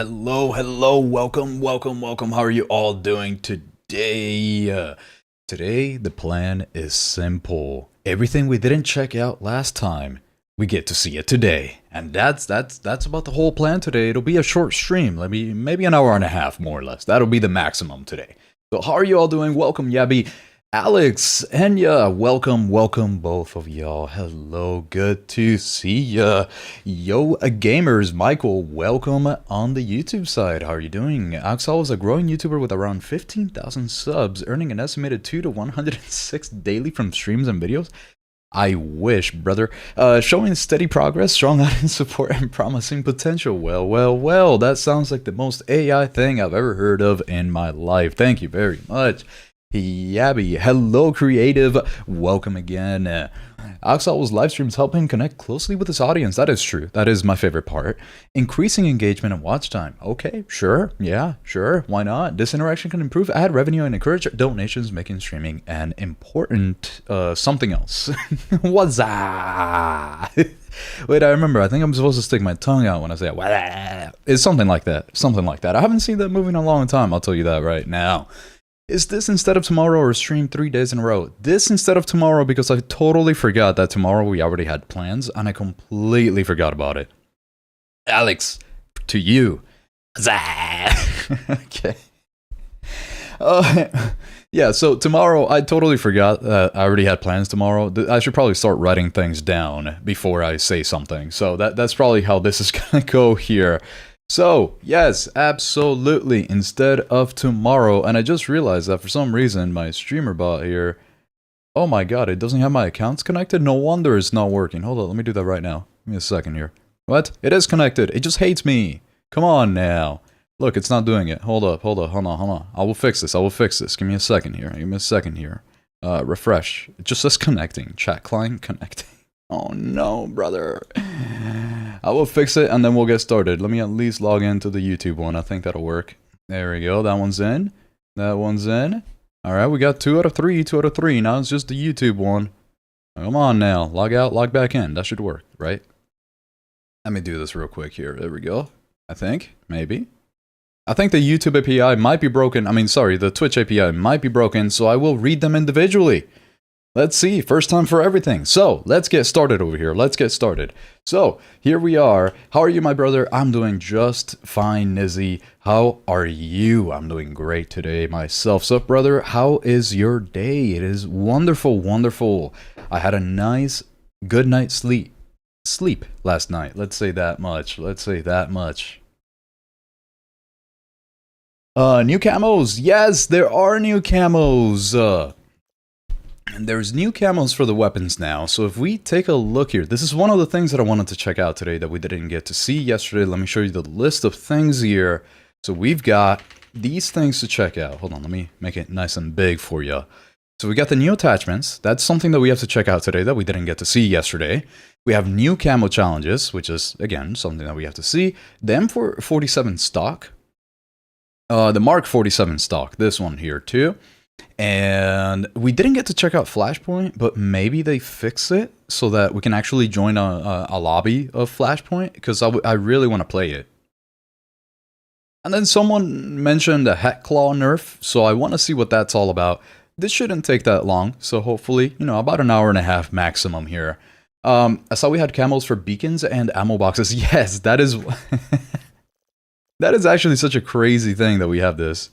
hello, welcome. How are you all doing today? Today, the plan is simple. Everything we didn't check out last time, we get to see it today. And that's about the whole plan today. It'll be a short stream, maybe an hour and a half, more or less. That'll be the maximum today. So how are you all doing? Welcome, Yabby. Alex, Enya, welcome both of y'all. Hello, good to see ya. Yo, gamers, Michael, welcome on the YouTube side. How are you doing? AuxOwl is a growing YouTuber with around 15,000 subs, earning an estimated 2 to 106 daily from streams and videos. I wish, brother. Showing steady progress, strong audience support, and promising potential. Well, that sounds like the most AI thing I've ever heard of in my life. Thank you very much. Yabby, hello creative, welcome again. AuxOwl's live streams help him connect closely with his audience. That is true. That is my favorite part. Increasing engagement and watch time. Okay, sure, yeah, sure, why not? This interaction can improve ad revenue and encourage donations, making streaming an important something else. What's that? Wait, I remember. I think I'm supposed to stick my tongue out when I say it. It's something like that. Something like that. I haven't seen that movie in a long time. I'll tell you that right now. Is this instead of tomorrow or stream 3 days in a row? This instead of tomorrow because I totally forgot that tomorrow we already had plans and I completely forgot about it. Alex, to you. Okay. Yeah, so tomorrow, I totally forgot that I already had plans tomorrow. I should probably start writing things down before I say something. So that's probably how this is gonna go here. So, yes, absolutely, instead of tomorrow, and I just realized that for some reason my streamer bot here, oh my god, it doesn't have my accounts connected? No wonder it's not working. Hold on, let me do that right now. Give me a second here. What? It is connected. It just hates me. Come on now. Look, it's not doing it. Hold on. I will fix this. Give me a second here. Refresh. It just says connecting. Chat client connecting. Oh no, brother. I will fix it and then we'll get started. Let me at least log into the YouTube one. I think that'll work. There we go. That one's in. Alright, we got 2 out of 3. Now it's just the YouTube one. Come on now. Log out, log back in. That should work, right? Let me do this real quick here. There we go. I think. Maybe. I think the YouTube API might be broken. The Twitch API might be broken, so I will read them individually. Let's see, first time for everything. So, let's get started over here. So, here we are. How are you, my brother? I'm doing just fine, Nizzy. How are you? I'm doing great today myself. So, brother, how is your day? It is wonderful. I had a nice, good night's sleep last night. Let's say that much. New camos. Yes, there are new camos. And there's new camos for the weapons now, so if we take a look here, this is one of the things that I wanted to check out today that we didn't get to see yesterday. Let me show you the list of things here. So we've got these things to check out. Hold on, let me make it nice and big for you. So we got the new attachments. That's something that we have to check out today that we didn't get to see yesterday. We have new camo challenges, which is, again, something that we have to see. The M47 stock. The Mark 47 stock, this one here too. And we didn't get to check out Flashpoint, but maybe they fix it so that we can actually join a lobby of Flashpoint, because I really want to play it. And then someone mentioned a Hat Claw nerf, so I want to see what that's all about. This shouldn't take that long, so hopefully, about an hour and a half maximum here. I saw we had camos for beacons and ammo boxes. Yes, that is... that is actually such a crazy thing that we have this.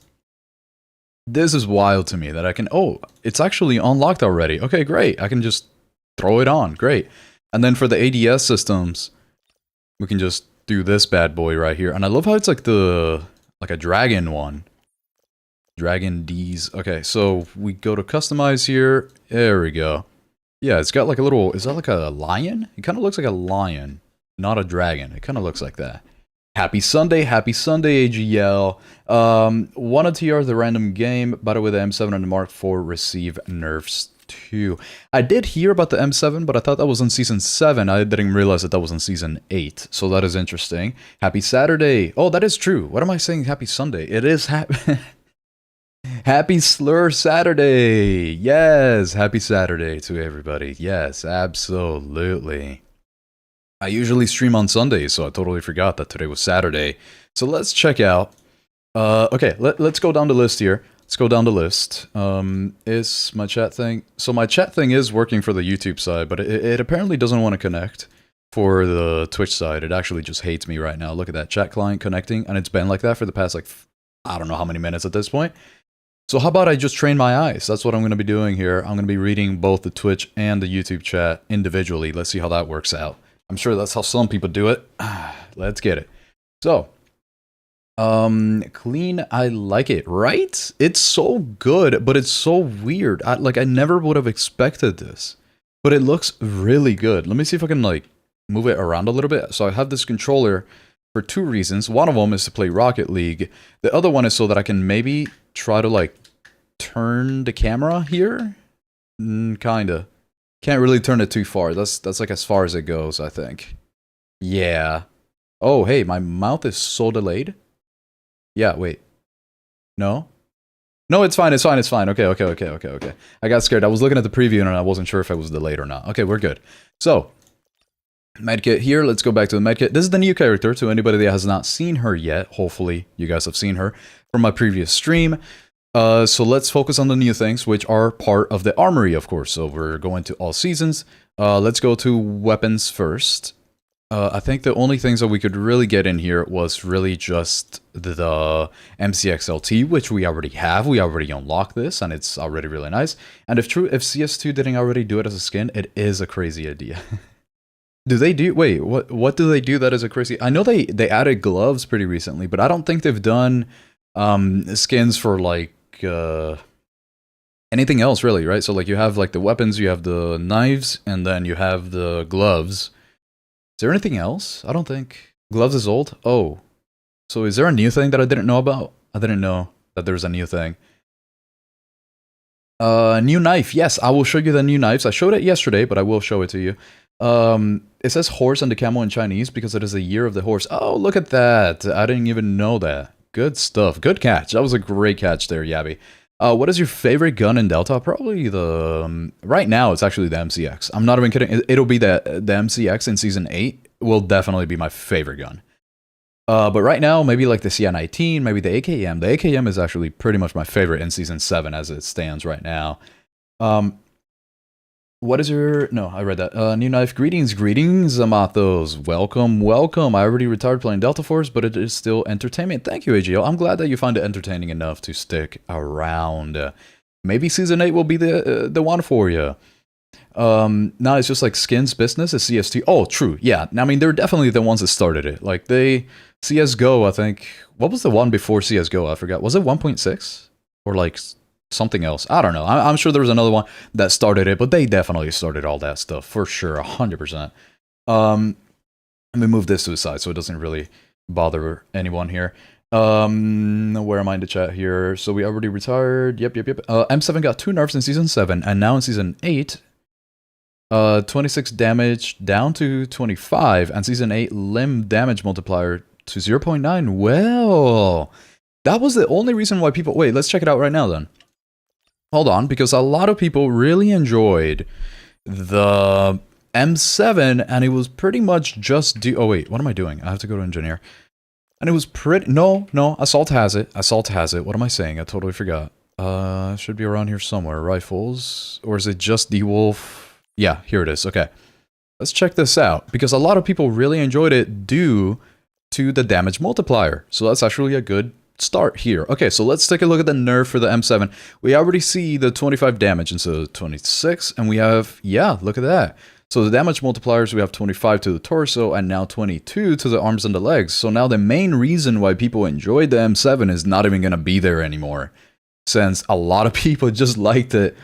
This is wild to me that I can... Oh, it's actually unlocked already. Okay, great. I can just throw it on. Great. And then for the ADS systems, we can just do this bad boy right here. And I love how it's like a dragon one. Dragon D's. Okay, so we go to customize here. There we go. Yeah, it's got like a little... Is that like a lion? It kind of looks like a lion, not a dragon. It kind of looks like that. Happy Sunday, AGL. Wanted to TR the random game, by the way, the M7 and the Mark IV receive nerfs too. I did hear about the M7, but I thought that was in Season 7. I didn't realize that was in Season 8, so that is interesting. Happy Saturday. Oh, that is true. What am I saying Happy Sunday? It is Happy Slur Saturday. Yes, happy Saturday to everybody. Yes, absolutely. I usually stream on Sundays, so I totally forgot that today was Saturday. So let's check out. Okay, let's go down the list here. Let's go down the list. Is my chat thing... So my chat thing is working for the YouTube side, but it apparently doesn't want to connect for the Twitch side. It actually just hates me right now. Look at that, chat client connecting, and it's been like that for the past, like, I don't know how many minutes at this point. So how about I just train my eyes? That's what I'm going to be doing here. I'm going to be reading both the Twitch and the YouTube chat individually. Let's see how that works out. I'm sure that's how some people do it. Let's get it. So, clean, I like it, right? It's so good, but it's so weird. I never would have expected this, but it looks really good. Let me see if I can, like, move it around a little bit. So I have this controller for two reasons. One of them is to play Rocket League. The other one is so that I can maybe try to, like, turn the camera here. Kinda. Can't really turn it too far. That's like as far as it goes, I think. Yeah. Oh, hey, my mouth is so delayed. Yeah, wait. No? No, it's fine, it's fine, it's fine. Okay. I got scared. I was looking at the preview and I wasn't sure if I was delayed or not. Okay, we're good. So, medkit here. Let's go back to the medkit. This is the new character. To anybody that has not seen her yet, hopefully you guys have seen her from my previous stream. So let's focus on the new things, which are part of the armory, of course. So we're going to all seasons. Let's go to weapons first. I think the only things that we could really get in here was really just the MCXLT, which we already have. We already unlocked this, and it's already really nice. And if CS2 didn't already do it as a skin, it is a crazy idea. Do they do... Wait, what do they do that is a crazy... I know they added gloves pretty recently, but I don't think they've done skins for, like, anything else, really, right? So, like, you have, like, the weapons, you have the knives, and then you have the gloves. Is there anything else? I don't think. Gloves is old? Oh. So is there a new thing that I didn't know about? I didn't know that there was a new thing. New knife. Yes, I will show you the new knives. I showed it yesterday, but I will show it to you. It says horse on the camo in Chinese because it is the year of the horse. Oh, look at that. I didn't even know that. Good stuff. Good catch. That was a great catch there, Yabby. What is your favorite gun in Delta? Probably the... right now, it's actually the MCX. I'm not even kidding. It'll be the MCX in Season 8 will definitely be my favorite gun. But right now, maybe like the CI-19, maybe the AKM. The AKM is actually pretty much my favorite in Season 7 as it stands right now. What is your... No, I read that. New knife. Greetings, Amathos. Welcome. I already retired playing Delta Force, but it is still entertainment. Thank you, AGL. I'm glad that you find it entertaining enough to stick around. Maybe Season 8 will be the one for you. Now it's just like skins business is CS2. Oh, true. Yeah. I mean, they're definitely the ones that started it. Like, CSGO, I think... What was the one before CSGO? I forgot. Was it 1.6? Or, like... something else. I don't know. I'm sure there was another one that started it, but they definitely started all that stuff for sure, 100%. Let me move this to the side so it doesn't really bother anyone here. Where am I in the chat here? So we already retired. Yep. M7 got 2 nerfs in Season 7, and now in Season 8, 26 damage down to 25, and Season 8 limb damage multiplier to 0.9. Well, that was the only reason why people... Wait, let's check it out right now then. Hold on, because a lot of people really enjoyed the M7, and it was pretty much just oh wait, what am I doing? I have to go to engineer. And it was pretty... No, Assault has it. What am I saying? I totally forgot. Should be around here somewhere. Rifles. Or is it just the Wolf? Yeah, here it is. Okay. Let's check this out, because a lot of people really enjoyed it due to the damage multiplier. So that's actually a good start here. Okay, so let's take a look at the nerf for the M7. We already see the 25 damage instead of 26, and we have, yeah, look at that. So the damage multipliers, we have 25 to the torso, and now 22 to the arms and the legs. So now the main reason why people enjoyed the M7 is not even going to be there anymore, since a lot of people just liked it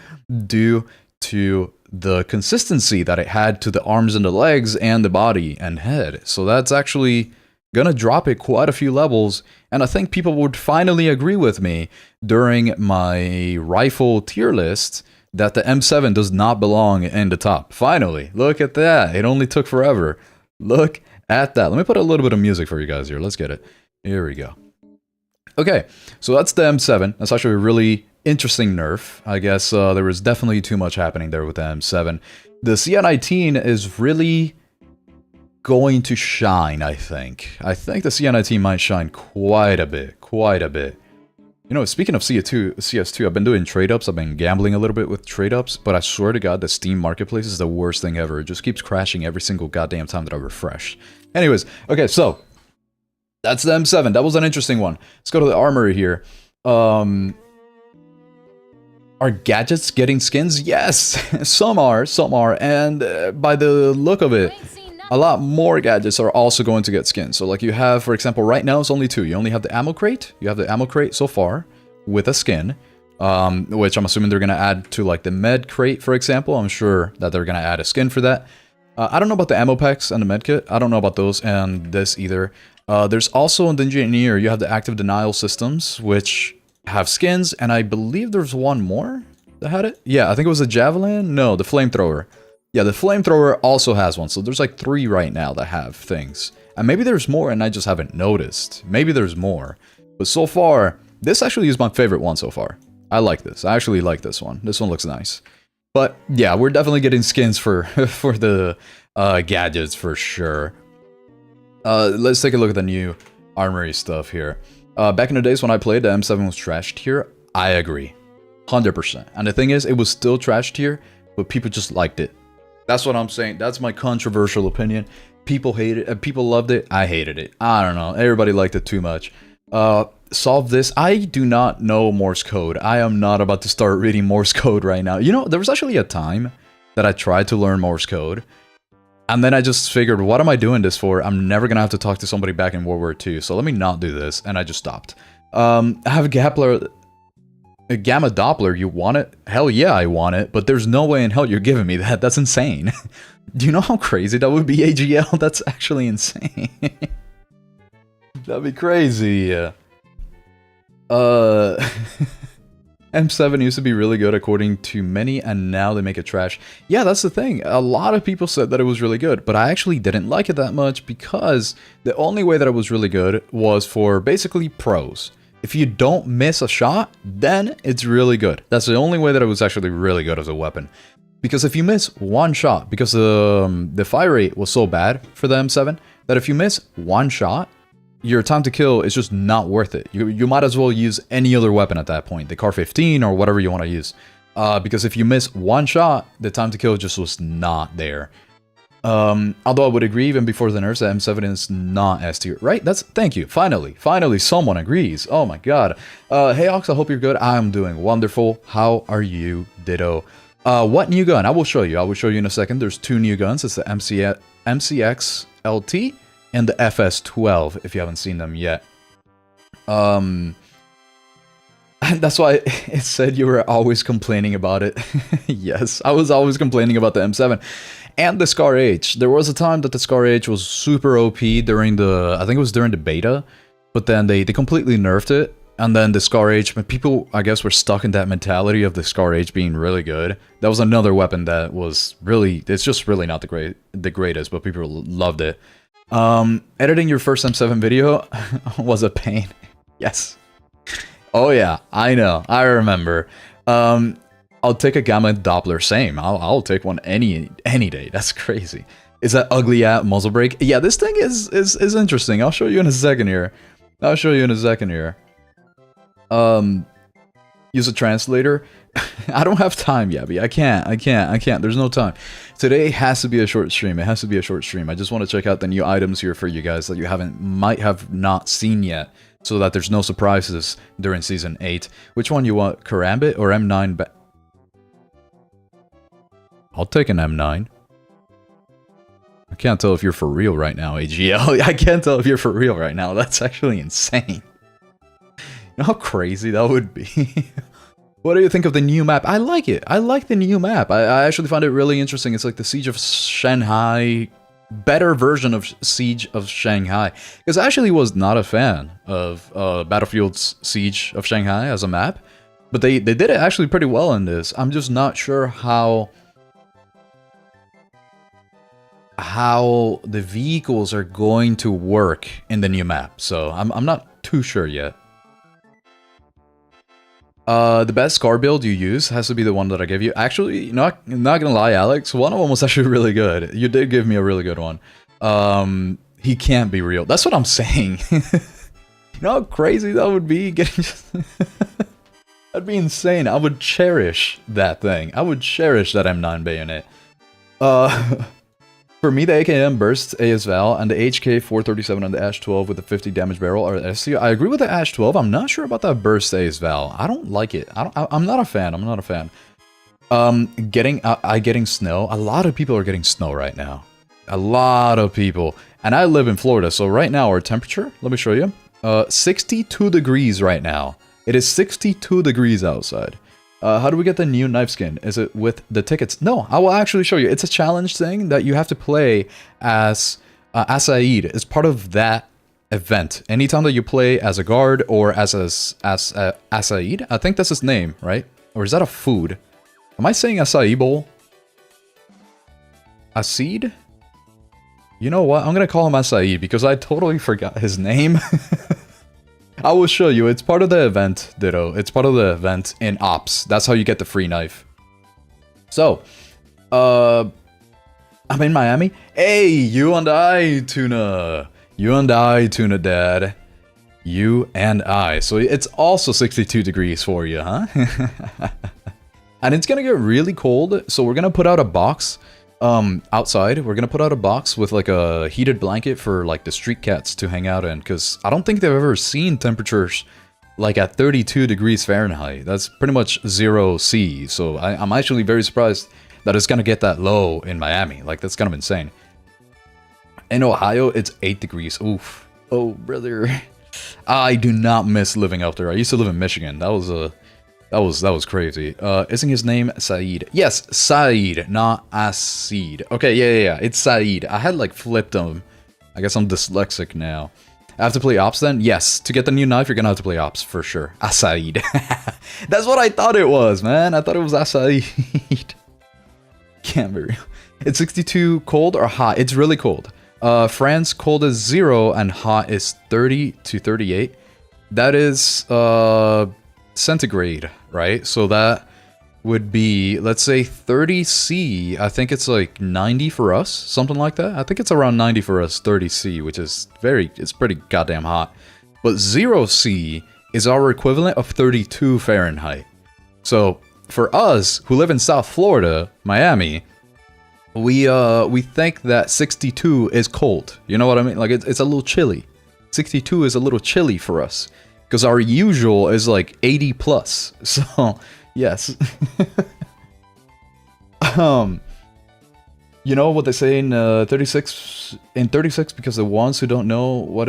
due to the consistency that it had to the arms and the legs and the body and head. So that's actually gonna drop it quite a few levels, and I think people would finally agree with me during my rifle tier list that the M7 does not belong in the top. Finally, look at that. It only took forever. Look at that. Let me put a little bit of music for you guys here. Let's get it. Here we go. Okay, so that's the M7. That's actually a really interesting nerf. I guess there was definitely too much happening there with the M7. The CI-19 is really going to shine, I think. I think the CNIT might shine quite a bit, quite a bit. You know, speaking of CS2, I've been doing trade-ups, I've been gambling a little bit with trade-ups, but I swear to God, the Steam Marketplace is the worst thing ever. It just keeps crashing every single goddamn time that I refresh. Anyways, okay, so, that's the M7. That was an interesting one. Let's go to the armory here. Are gadgets getting skins? Yes! some are, and by the look of it, a lot more gadgets are also going to get skins. So like you have, for example, right now it's only 2. You only have the ammo crate. You have the ammo crate so far with a skin, which I'm assuming they're going to add to like the med crate, for example. I'm sure that they're going to add a skin for that. I don't know about the ammo packs and the med kit. I don't know about those and this either. There's also in the engineer, you have the active denial systems, which have skins, and I believe there's one more that had it. Yeah, I think it was a javelin. No, the flamethrower. Yeah, the flamethrower also has one, so there's like 3 right now that have things. And maybe there's more and I just haven't noticed. Maybe there's more. But so far, this actually is my favorite one so far. I like this. I actually like this one. This one looks nice. But yeah, we're definitely getting skins for for the gadgets for sure. Let's take a look at the new armory stuff here. Back in the days when I played, the M7 was trash tier. I agree. 100%. And the thing is, it was still trash tier, but people just liked it. That's what I'm saying. That's my controversial opinion. People hated it. People loved it. I hated it. I don't know. Everybody liked it too much. Solve this. I do not know Morse code. I am not about to start reading Morse code right now. You know, there was actually a time that I tried to learn Morse code. And then I just figured, what am I doing this for? I'm never going to have to talk to somebody back in World War II. So let me not do this. And I just stopped. I have a Gamma Doppler, you want it? Hell yeah, I want it, but there's no way in hell you're giving me that. That's insane. Do you know how crazy that would be, AGL? That's actually insane. That'd be crazy. M7 used to be really good according to many, and now they make it trash. Yeah, that's the thing. A lot of people said that it was really good, but I actually didn't like it that much because the only way that it was really good was for basically pros. If you don't miss a shot, then it's really good. That's the only way that it was actually really good as a weapon. Because if you miss one shot, because the fire rate was so bad for the M7, that if you miss one shot, your time to kill is just not worth it. You might as well use any other weapon at that point, the Car 15 or whatever you want to use. Because if you miss one shot, the time to kill just was not there. Although I would agree even before the nerfs, the M7 is not S tier, right? Thank you. Finally someone agrees. Oh my god. Hey Aux, I hope you're good. I'm doing wonderful. How are you, ditto? What new gun? I will show you in a second. There's 2 new guns. It's the MCX LT and the FS12, if you haven't seen them yet. And that's why it said you were always complaining about it. Yes, I was always complaining about the M7. And the Scar H. There was a time that the Scar H was super OP during the... I think it was during the beta. But then they completely nerfed it. And then the Scar H... People, I guess, were stuck in that mentality of the Scar H being really good. That was another weapon that was really... It's just really not the greatest, but people loved it. Editing your first M7 video was a pain. Yes. Oh yeah, I know. I remember. I'll take a Gamma Doppler, same. I'll take one any day. That's crazy. Is that ugly at muzzle brake? Yeah, this thing is interesting. I'll show you in a second here. Use a translator. I don't have time, Yabby. I can't. There's no time. Today has to be a short stream. It has to be a short stream. I just want to check out the new items here for you guys that you might have not seen yet, so that there's no surprises during Season 8. Which one you want, Karambit or M9? I'll take an M9. I can't tell if you're for real right now, AGL. I can't tell if you're for real right now. That's actually insane. You know how crazy that would be? What do you think of the new map? I like it. I like the new map. I actually find it really interesting. It's like the Siege of Shanghai, better version of Siege of Shanghai. Because I actually was not a fan of Battlefield's Siege of Shanghai as a map. But they did it actually pretty well in this. I'm just not sure how the vehicles are going to work in the new map. So I'm not too sure yet. The best Scar build you use has to be the one that I gave you. Actually, not gonna lie, Alex, one of them was actually really good. You did give me a really good one. He can't be real. That's what I'm saying. You know how crazy that would be? That'd be insane. I would cherish that thing. I would cherish that M9 bayonet. For me, the AKM burst ASVAL and the HK 437 and the Ash 12 with the 50 damage barrel are SC. I agree with the Ash 12. I'm not sure about that burst ASVAL. I don't like it. I'm not a fan. I'm not a fan. Getting snow. A lot of people are getting snow right now. A lot of people. And I live in Florida, so right now our temperature, let me show you. 62 degrees right now. It is 62 degrees outside. How do we get the new knife skin? Is it with the tickets? No, I will actually show you. It's a challenge thing that you have to play as Saeed. It's part of that event. Anytime that you play as a guard or as Saeed, I think that's his name, right? Or is that a food? Am I saying acai bowl? Acid? You know what? I'm gonna call him acai because I totally forgot his name. I will show you. It's part of the event, Ditto. It's part of the event in Ops. That's how you get the free knife. So, I'm in Miami. Hey, you and I, Tuna. You and I, Tuna Dad. You and I. So it's also 62 degrees for you, huh? And it's gonna get really cold, so we're gonna put out a box outside. We're gonna put out a box with like a heated blanket for like the street cats to hang out in, because I don't think they've ever seen temperatures like at 32 degrees Fahrenheit. That's pretty much 0 C, so I'm actually very surprised that it's gonna get that low in Miami. Like, that's kind of insane. In Ohio, it's 8 degrees. Oof. Oh, brother. I do not miss living out there. I used to live in Michigan. That was crazy. Isn't his name Saeed? Yes, Saeed, not Acid. Okay, yeah. It's Saeed. I had like flipped him. I guess I'm dyslexic now. I have to play Ops then? Yes. To get the new knife, you're gonna have to play Ops for sure. Saeed. That's what I thought it was, man. I thought it was Saeed. Can't be real. It's 62 cold or hot? It's really cold. France cold is 0 and hot is 30 to 38. That is centigrade, right? So that would be, let's say 30 C. I think it's like 90 for us, something like that. I think it's around 90 for us, 30 C, which is it's pretty goddamn hot. But 0 C is our equivalent of 32 Fahrenheit. So for us who live in South Florida, Miami, we think that 62 is cold. You know what I mean? Like, it's a little chilly. 62 is a little chilly for us, because our usual is like 80 plus. So, yes. You know what they say in 36, because the ones who don't know what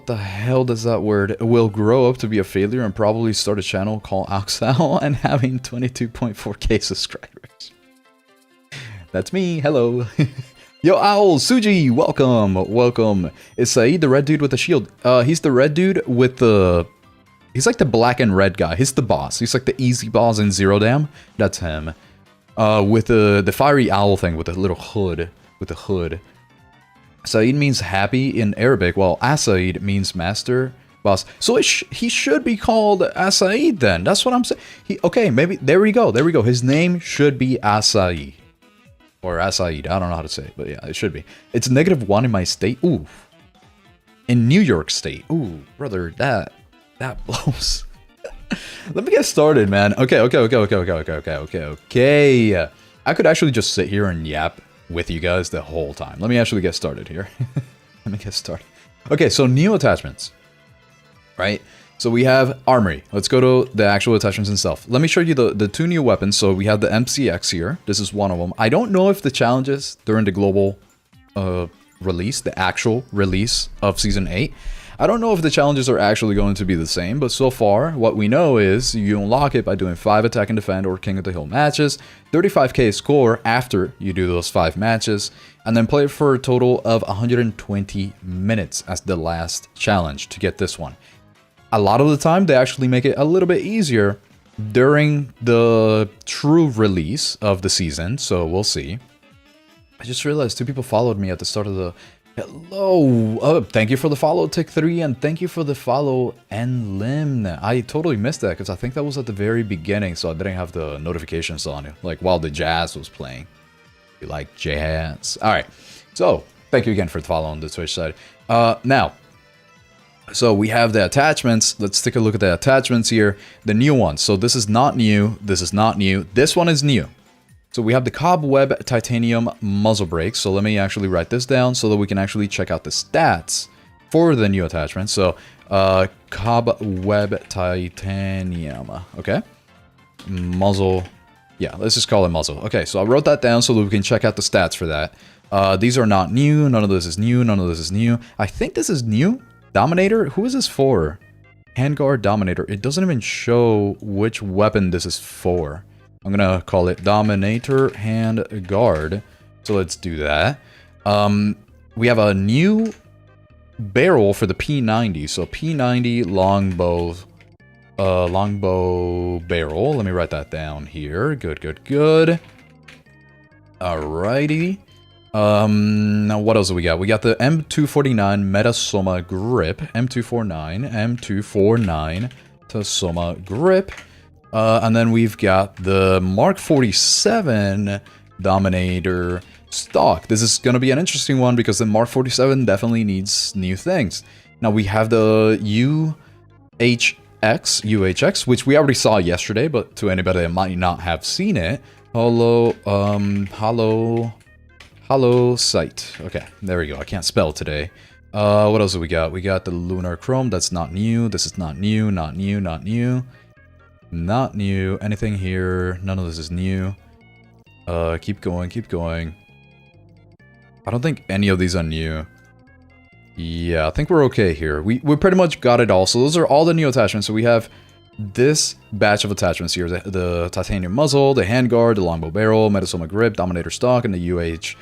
the hell does that word, will grow up to be a failure and probably start a channel called AuxOwl and having 22.4k subscribers. That's me, hello. Yo, Owl, Suji, welcome. Is Saeed the red dude with the shield? He's the red dude with the... He's like the black and red guy. He's the boss. He's like the easy boss in Zero Dam. That's him. With the fiery owl thing with the little hood. With the hood. Saeed means happy in Arabic, while Asaid means master, boss. So he should be called Asaid then. That's what I'm saying. Okay, maybe... There we go. His name should be Asaid. Or Asaid. I don't know how to say it, but yeah, it should be. It's -1 in my state. Ooh. In New York State. Ooh, brother, that blows. Let me get started, man. Okay. I could actually just sit here and yap with you guys the whole time. Let me actually get started here. Let me get started. Okay, so new attachments. Right? So we have Armory. Let's go to the actual attachments and stuff. Let me show you the two new weapons. So we have the MCX here. This is one of them. I don't know if the challenges during the global release, the actual release of Season 8, I don't know if the challenges are actually going to be the same, but so far, what we know is you unlock it by doing 5 attack and defend or King of the Hill matches, 35k score after you do those 5 matches, and then play it for a total of 120 minutes as the last challenge to get this one. A lot of the time, they actually make it a little bit easier during the true release of the season, so we'll see. I just realized 2 people followed me at the start of the... Hello! Thank you for the follow, Tick3, and thank you for the follow, Nlim. I totally missed that, because I think that was at the very beginning, so I didn't have the notifications on it, like while the jazz was playing. You like jazz? Alright, so, Thank you again for following the Twitch side. Now, so we have the attachments. Let's take a look at the attachments here. The new ones. So this is not new. This is not new. This one is new. So we have the Cobweb Titanium muzzle brake. So let me actually write this down so that we can actually check out the stats for the new attachment. So Cobweb Titanium. Okay. Muzzle. Yeah, let's just call it muzzle. Okay, so I wrote that down so that we can check out the stats for that. These are not new. None of this is new. None of this is new. I think this is new. Dominator? Who is this for? Handguard Dominator. It doesn't even show which weapon this is for. I'm gonna call it Dominator Handguard. So let's do that. We have a new barrel for the P90. So P90 longbow barrel. Let me write that down here. Good, good, good. Alrighty. Now what else do we got? We got the M249 Metasoma grip. M249 Tasoma grip. And then we've got the Mark 47 Dominator stock. This is going to be an interesting one because the Mark 47 definitely needs new things. Now we have the UHX, which we already saw yesterday, but to anybody that might not have seen it, hollow sight. Okay, there we go. I can't spell today. What else do we got? We got the Lunar Chrome. That's not new. This is not new. Not new. Not new. Not new. Anything here? None of this is new. Keep going. Keep going. I don't think any of these are new. Yeah, I think we're okay here. We pretty much got it all. So those are all the new attachments. So we have this batch of attachments here. The titanium muzzle, the handguard, the longbow barrel, Metasoma grip, Dominator stock, and the UHX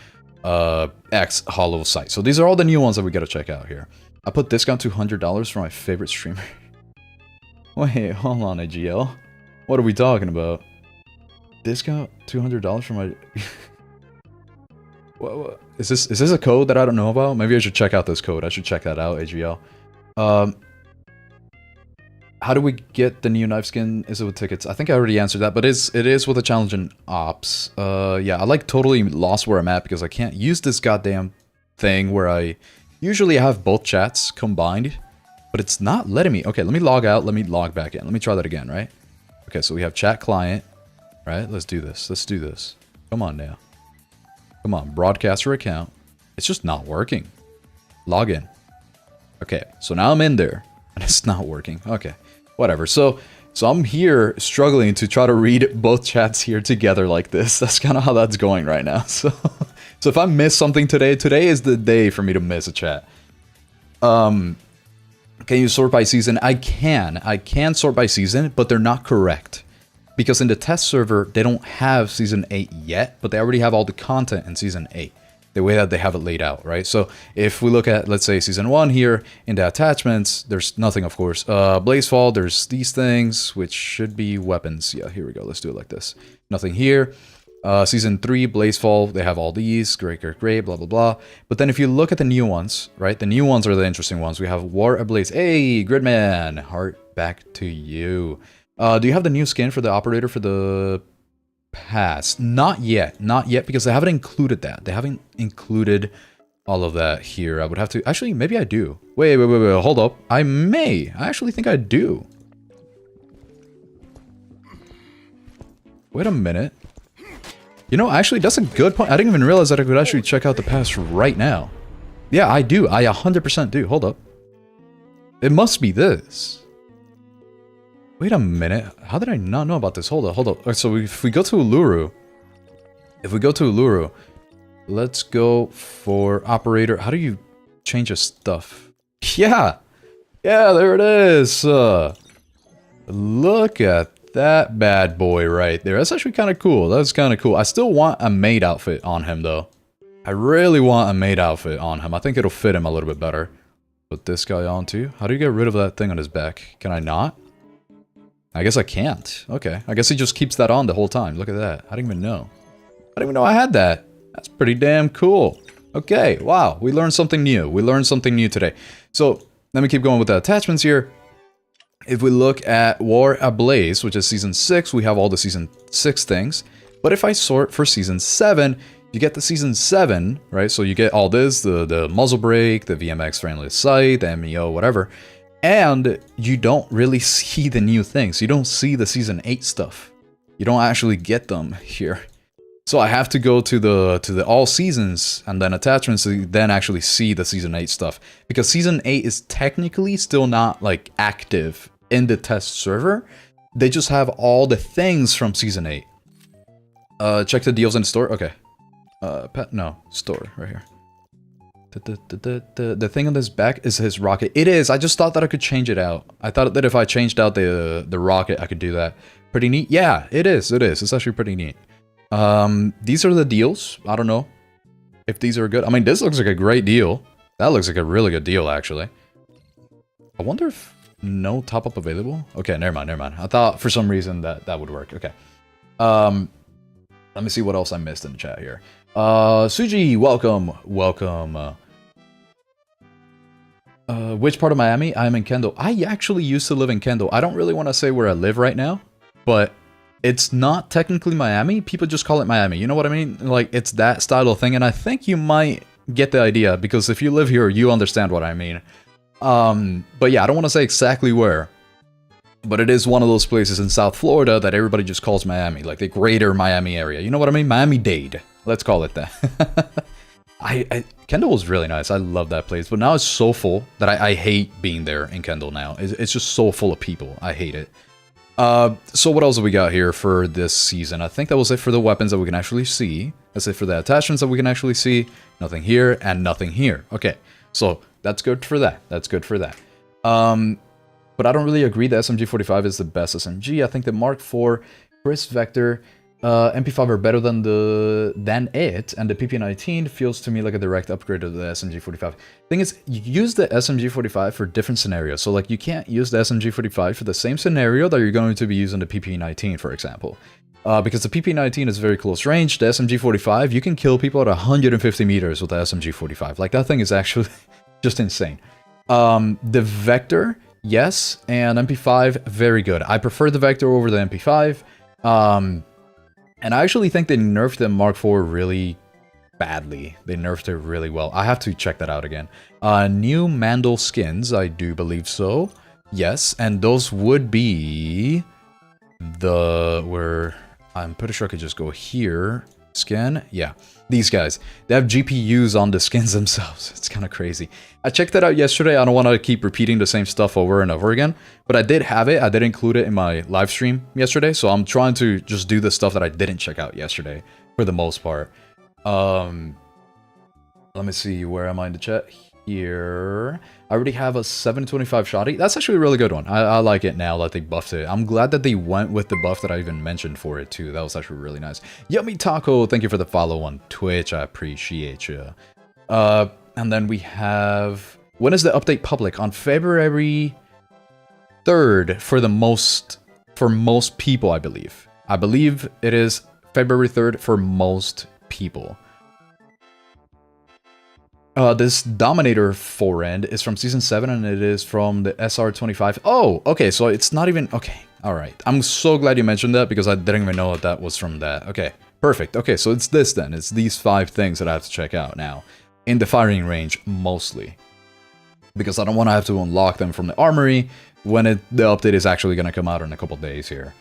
hollow sight. So these are all the new ones that we gotta check out here. I put discount $200 for my favorite streamer. Wait, hold on, AGL. What are we talking about? Discount $200 for my... what? Is this a code that I don't know about? Maybe I should check out this code. I should check that out, AGL. How do we get the new knife skin? Is it with tickets? I think I already answered that, but it is with a challenge in ops. Yeah, I like totally lost where I'm at because I can't use this goddamn thing where I usually have both chats combined, but it's not letting me. Okay, let me log out. Let me log back in. Let me try that again, right? Okay, so we have chat client, right? Let's do this. Let's do this. Come on now. Come on, broadcaster account. It's just not working. Log in. Okay, so now I'm in there, and it's not working. Okay, whatever. So I'm here struggling to try to read both chats here together like this. That's kind of how that's going right now. So if I miss something today is the day for me to miss a chat. Can you sort by season? I can sort by season, but they're not correct. Because in the test server, they don't have Season 8 yet, but they already have all the content in Season 8. The way that they have it laid out, right? So if we look at, let's say, Season 1 here, in the attachments, there's nothing, of course. Blazefall, there's these things, which should be weapons. Yeah, here we go. Let's do it like this. Nothing here. Season 3, Blazefall, they have all these. Great, blah, blah, blah. But then if you look at the new ones, right? The new ones are the interesting ones. We have War Ablaze. Hey, Gridman! Heart back to you. Do you have the new skin for the operator for the pass? Not yet. Not yet, because they haven't included that. They haven't included all of that here. I would have to... Actually, maybe I do. Wait. Hold up. I actually think I do. Wait a minute. You know, actually, that's a good point. I didn't even realize that I could actually check out the pass right now. Yeah, I do. I 100% do. Hold up. It must be this. Wait a minute. How did I not know about this? Hold up. Right, so if we go to Uluru, let's go for operator. How do you change a stuff? Yeah, there it is. Look at that bad boy right there. That's actually kind of cool. That's kind of cool. I still want a maid outfit on him though. I really want a maid outfit on him. I think it'll fit him a little bit better. Put this guy on too. How do you get rid of that thing on his back? Can I not? I guess I can't. Okay. I guess he just keeps that on the whole time. Look at that. I didn't even know. I didn't even know I had that. That's pretty damn cool. Okay. Wow. We learned something new. We learned something new today. So let me keep going with the attachments here. If we look at War Ablaze, which is Season 6, we have all the Season 6 things. But if I sort for Season 7, You get the Season 7, right? So you get all this, the muzzle brake, the VMX friendly sight, the MEO, whatever. And you don't really see the new things. You don't see the Season 8 stuff. You don't actually get them here. So I have to go to the all seasons and then attachments to then actually see the Season 8 stuff. Because Season 8 is technically still not like active in the test server. They just have all the things from Season 8. Check the deals in the store. Okay. Store right here. The thing on this back is his rocket. It is. I just thought that I could change it out. I thought that if I changed out the rocket, I could do that. Pretty neat. Yeah, it is. It is. It's actually pretty neat. These are the deals. I don't know if these are good. I mean, this looks like a great deal. That looks like a really good deal, actually. I wonder if no top-up available? Okay, never mind, never mind. I thought for some reason that would work. Okay. Let me see what else I missed in the chat here. Suji, welcome. Welcome. Which part of Miami? I'm in Kendall. I actually used to live in Kendall. I don't really want to say where I live right now, but it's not technically Miami. People just call it Miami. You know what I mean? Like, it's that style of thing, and I think you might get the idea, because if you live here, you understand what I mean. But yeah, I don't want to say exactly where, but it is one of those places in South Florida that everybody just calls Miami, like the greater Miami area. You know what I mean? Miami-Dade. Let's call it that. Kendall was really nice. I love that place, but now it's so full that I hate being there in Kendall now. It's just so full of people. I hate it. So what else have we got here for this season? I think that was it for the weapons that we can actually see. That's it for the attachments that we can actually see. Nothing here and nothing here. Okay, so that's good for that. That's good for that. But I don't really agree that SMG45 is the best SMG. I think the Mark IV, Chris Vector, MP5 are better than it, and the PP19 feels to me like a direct upgrade of the SMG45. Thing is, you use the SMG45 for different scenarios. So like, you can't use the SMG45 for the same scenario that you're going to be using the PP19, for example. Because the PP19 is very close range. The SMG45, you can kill people at 150 meters with the SMG45. Like, that thing is actually just insane. The Vector, yes, and MP5, very good. I prefer the Vector over the MP5. And I actually think they nerfed the Mark IV really badly. They nerfed it really well. I have to check that out again. New Mandel skins, I do believe so. Yes, and those would be I'm pretty sure I could just go here. Skin? Yeah. These guys. They have GPUs on the skins themselves. It's kind of crazy. I checked that out yesterday. I don't want to keep repeating the same stuff over and over again. But I did have it. I did include it in my live stream yesterday. So I'm trying to just do the stuff that I didn't check out yesterday for the most part. Let me see. Where am I in the chat? Here. I already have a 725 shotty. That's actually a really good one. I like it now that they buffed it. I'm glad that they went with the buff that I even mentioned for it too. That was actually really nice. Yummy Taco, thank you for the follow on Twitch. I appreciate you. And then we have... When is the update public? On February 3rd for most people, I believe. I believe it is February 3rd for most people. This Dominator forend is from Season 7, and it is from the SR25. Oh, okay, so it's not even... Okay, alright. I'm so glad you mentioned that, because I didn't even know that was from that. Okay, perfect. Okay, so it's this then. It's these 5 things that I have to check out now. In the firing range, mostly. Because I don't want to have to unlock them from the armory when the update is actually going to come out in a couple days here.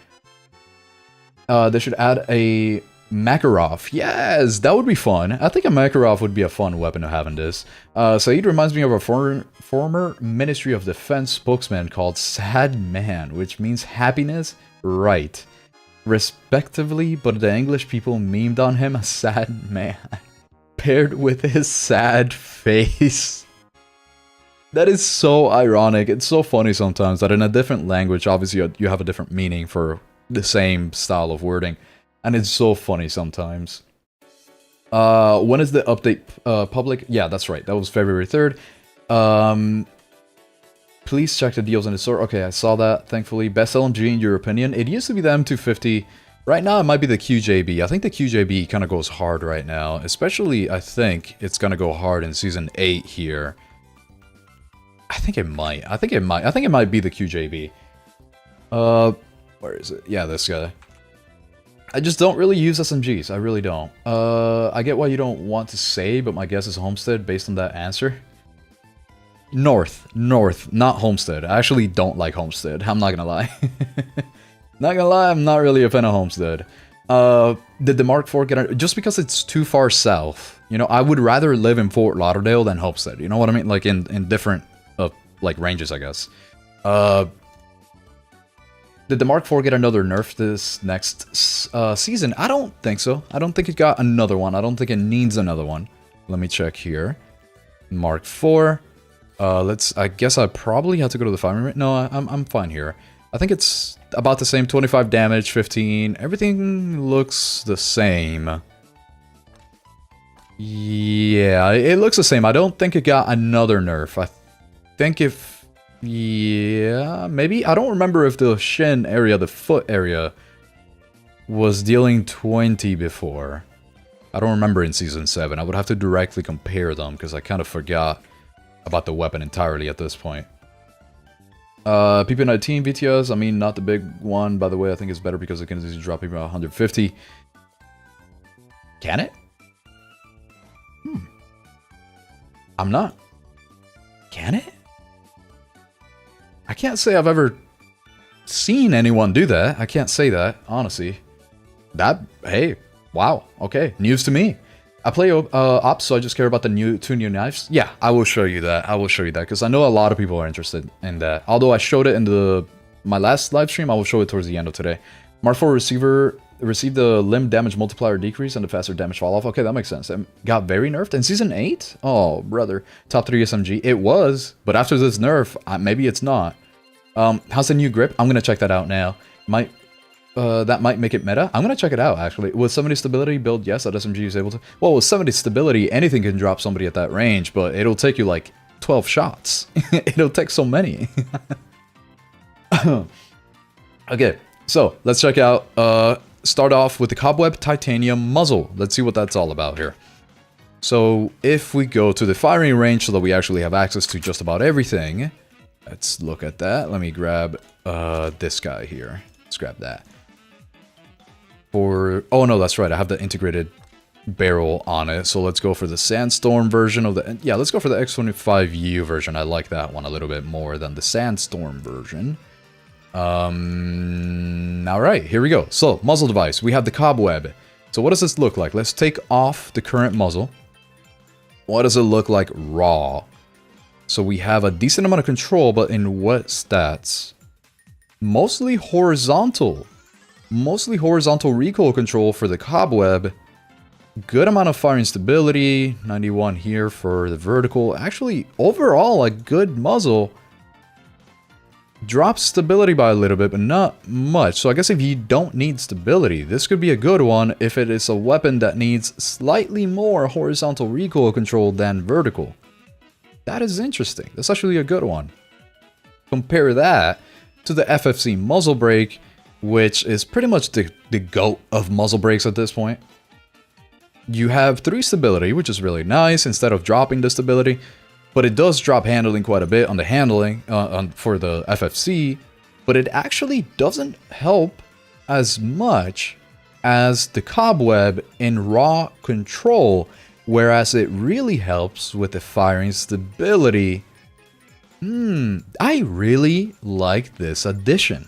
They should add a... Makarov, yes, that would be fun. I think a Makarov would be a fun weapon to have in this. Saeed reminds me of a former Ministry of Defense spokesman called Sad Man, which means happiness, right, respectively, but the English people memed on him as Sad Man, paired with his sad face. That is so ironic. It's so funny sometimes that in a different language, obviously you have a different meaning for the same style of wording. And it's so funny sometimes. When is the update public? Yeah, that's right. That was February 3rd. Please check the deals in the store. Okay, I saw that, thankfully. Best LMG in your opinion? It used to be the M250. Right now, it might be the QJB. I think the QJB kind of goes hard right now. Especially, I think it's going to go hard in Season 8 here. I think it might. I think it might be the QJB. Where is it? Yeah, this guy. I just don't really use SMGs. I really don't. I get why you don't want to say, but my guess is Homestead based on that answer. North, not Homestead. I actually don't like Homestead. I'm not gonna lie. Not gonna lie, I'm not really a fan of Homestead. Did the Mark IV get... Just because it's too far south. You know, I would rather live in Fort Lauderdale than Homestead. You know what I mean? Like, in different, like, ranges, I guess. Did the Mark IV get another nerf this next season? I don't think so. I don't think it got another one. I don't think it needs another one. Let me check here. Mark IV. I guess I probably have to go to the firing range. No, I'm fine here. I think it's about the same. 25 damage, 15. Everything looks the same. Yeah, it looks the same. I don't think it got another nerf. I think if... Yeah, maybe? I don't remember if the shin area, the foot area, was dealing 20 before. I don't remember in Season 7. I would have to directly compare them, because I kind of forgot about the weapon entirely at this point. PP19 VTS, I mean, not the big one, by the way. I think it's better because it can easily drop even 150. Can it? I'm not. Can it? I can't say I've ever seen anyone do that. I can't say that, honestly. Hey, wow, okay, news to me. I play Ops, so I just care about the two new knives. Yeah, I will show you that. I will show you that, because I know a lot of people are interested in that. Although I showed it in my last live stream, I will show it towards the end of today. Mark IV receiver received the limb damage multiplier decrease and the faster damage fall off. Okay, that makes sense. It got very nerfed in Season 8? Oh, brother. Top 3 SMG. It was, but after this nerf, maybe it's not. How's the new grip? I'm gonna check that out now. That might make it meta. I'm gonna check it out, actually. With 70 stability build, yes, that SMG is able to... Well, with 70 stability, anything can drop somebody at that range, but it'll take you, like, 12 shots. It'll take so many. Okay, so, let's check out... start off with the Cobweb Titanium Muzzle. Let's see what that's all about here. So, if we go to the firing range so that we actually have access to just about everything... Let's look at that. Let me grab this guy here. Let's grab that. Oh no, that's right. I have the integrated barrel on it. So let's go for the Sandstorm version of the... Yeah, let's go for the X25U version. I like that one a little bit more than the Sandstorm version. Alright, here we go. So, muzzle device. We have the Cobweb. So what does this look like? Let's take off the current muzzle. What does it look like raw? So we have a decent amount of control, but in what stats? Mostly horizontal. Mostly horizontal recoil control for the Cobweb. Good amount of firing stability. 91 here for the vertical. Actually, overall, a good muzzle. Drops stability by a little bit, but not much. So I guess if you don't need stability, this could be a good one if it is a weapon that needs slightly more horizontal recoil control than vertical. That is interesting. That's actually a good one. Compare that to the FFC muzzle brake, which is pretty much the GOAT of muzzle brakes at this point. You have 3 stability, which is really nice instead of dropping the stability, but it does drop handling quite a bit on the handling for the FFC, but it actually doesn't help as much as the Cobweb in raw control, whereas it really helps with the firing stability. I really like this addition.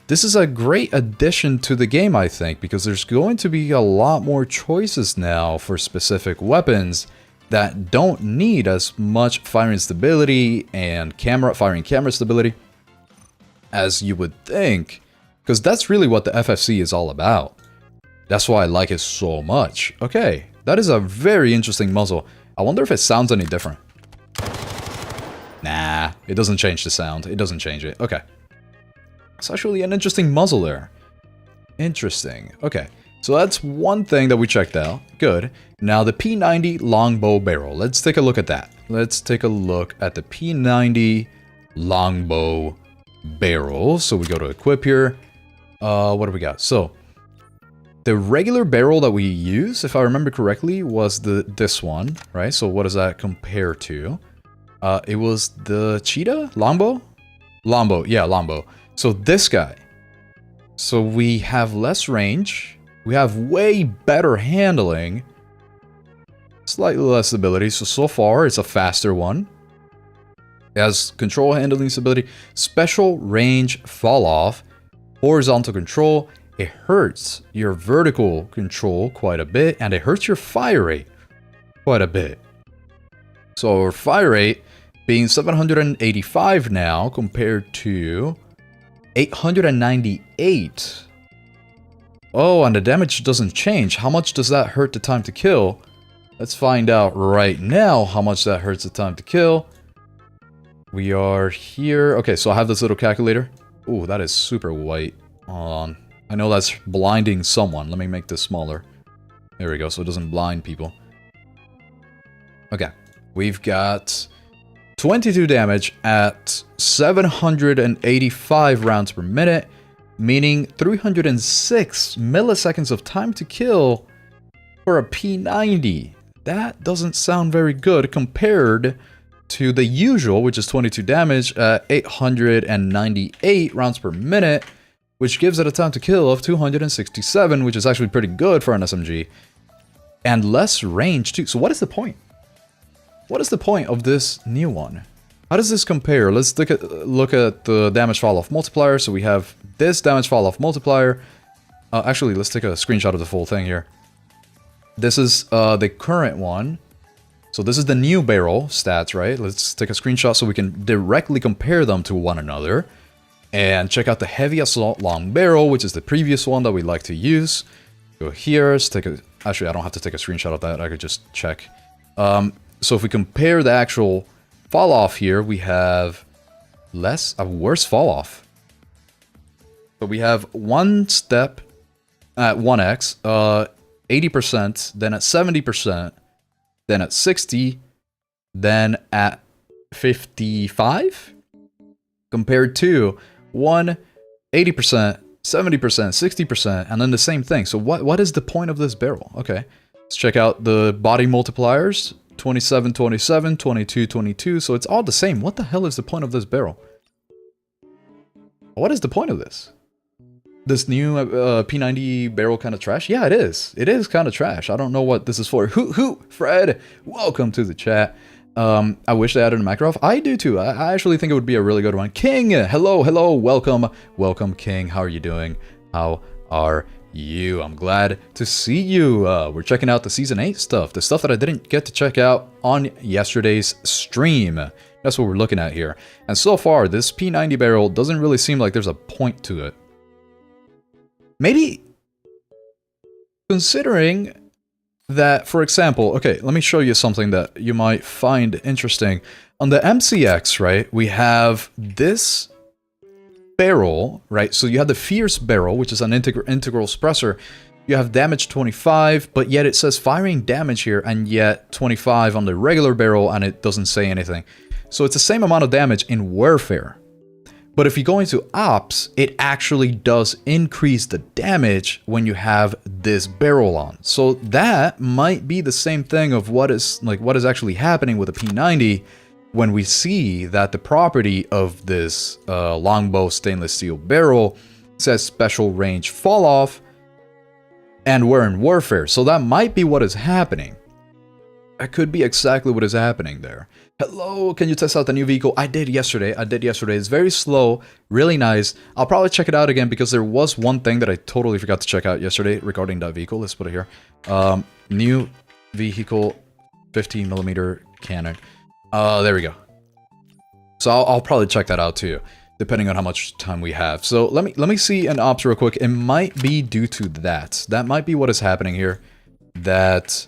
This is a great addition to the game, I think, because there's going to be a lot more choices now for specific weapons that don't need as much firing stability and firing camera stability as you would think, because that's really what the FFC is all about. That's why I like it so much. Okay, that is a very interesting muzzle. I wonder if it sounds any different. Nah, it doesn't change the sound. It doesn't change it. Okay. It's actually an interesting muzzle there. Interesting. Okay, so that's one thing that we checked out. Good. Now the P90 longbow barrel. Let's take a look at that. Let's take a look at the P90 longbow barrel. So we go to equip here. What do we got? So the regular barrel that we use, if I remember correctly, was this one, right? So what does that compare to? It was the Cheetah longbow? Longbow, yeah, longbow. So this guy So we have less range. We have way better handling. Slightly less stability. So far, it's a faster one. It has control handling stability. Special range fall off. Horizontal control. It hurts your vertical control quite a bit. And it hurts your fire rate quite a bit. So our fire rate being 785 now compared to 898. Oh, and the damage doesn't change. How much does that hurt the time to kill? Let's find out right now how much that hurts the time to kill. We are here. Okay, so I have this little calculator. Ooh, that is super white. Hold on. I know that's blinding someone. Let me make this smaller. There we go, so it doesn't blind people. Okay, we've got 22 damage at 785 rounds per minute, meaning 306 milliseconds of time to kill for a P90. That doesn't sound very good compared to the usual, which is 22 damage at 898 rounds per minute, which gives it a time to kill of 267, which is actually pretty good for an SMG. And less range too. So what is the point? What is the point of this new one? How does this compare? Let's look at the damage fall-off multiplier. So we have this damage fall-off multiplier. Actually, let's take a screenshot of the full thing here. This is the current one. So this is the new barrel stats, right? Let's take a screenshot so we can directly compare them to one another. And check out the heavy assault long barrel, which is the previous one that we like to use. Go here, let's take a... Actually, I don't have to take a screenshot of that. I could just check. So if we compare the actual fall off here, we have a worse fall off. So we have one step at 1x, 80%, then at 70%, then at 60, then at 55, compared to 1, 80%, 70%, 60%, and then the same thing. So what is the point of this barrel? Okay, let's check out the body multipliers. 27, 27, 22, 22. So it's all the same. What the hell is the point of this barrel? What is the point of this? This new P90 barrel kind of trash? Yeah, it is. It is kind of trash. I don't know what this is for. Fred, welcome to the chat. I wish they added a macro off. I do too. I actually think it would be a really good one. King, hello, welcome. Welcome, King. How are you doing? How are you? I'm glad to see you. We're checking out the Season 8 stuff. The stuff that I didn't get to check out on yesterday's stream. That's what we're looking at here. And so far, this P90 barrel doesn't really seem like there's a point to it. Maybe considering that, for example, okay, let me show you something that you might find interesting. On the MCX, right, we have this barrel, right? So you have the Fierce barrel, which is an integral suppressor. You have damage 25, but yet it says firing damage here, and yet 25 on the regular barrel, and it doesn't say anything. So it's the same amount of damage in warfare. But if you go into ops, it actually does increase the damage when you have this barrel on. So that might be the same thing of what is actually happening with the P90 when we see that the property of this longbow stainless steel barrel says special range fall off, and we're in warfare. So that might be what is happening. That could be exactly what is happening there. Hello, can you test out the new vehicle? I did yesterday. It's very slow, really nice. I'll probably check it out again because there was one thing that I totally forgot to check out yesterday regarding that vehicle. Let's put it here. New vehicle, 15mm cannon. There we go. So I'll probably check that out too, depending on how much time we have. So let me see an ops real quick. It might be due to that. That might be what is happening here. That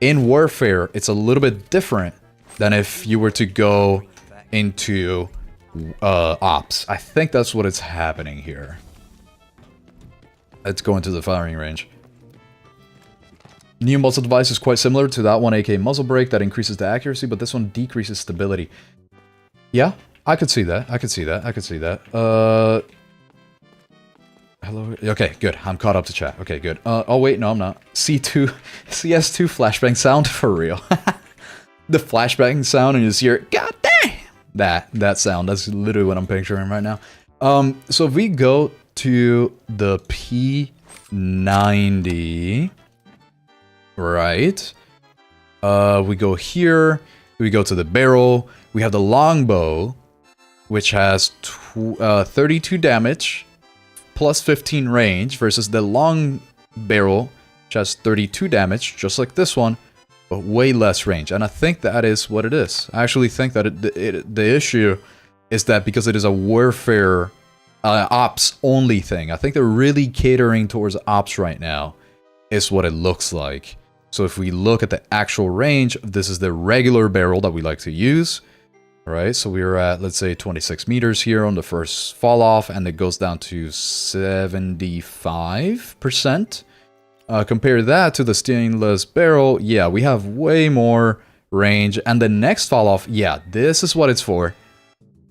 in warfare, it's a little bit different than if you were to go into ops. I think that's what is happening here. Let's go into the firing range. New muzzle device is quite similar to that one, aka muzzle brake, that increases the accuracy, but this one decreases stability. Yeah, I could see that. I could see that. Hello. Okay, good. I'm caught up to chat. Okay, good. Oh wait, no, I'm not. CS2 flashbang sound for real. The flashbang sound, and you just hear, God damn! That sound. That's literally what I'm picturing right now. So if we go to the P90. Right. We go here. We go to the barrel. We have the longbow, which has 32 damage plus 15 range versus the long barrel, which has 32 damage, just like this one, but way less range. And I think that is what it is. I actually think that the issue is that because it is a warfare ops only thing, I think they're really catering towards ops right now, is what it looks like. So if we look at the actual range, this is the regular barrel that we like to use. Right, so we were at, let's say, 26 meters here on the first fall off, and it goes down to 75%. Compare that to the stainless barrel, yeah, we have way more range. And the next fall off, yeah, this is what it's for.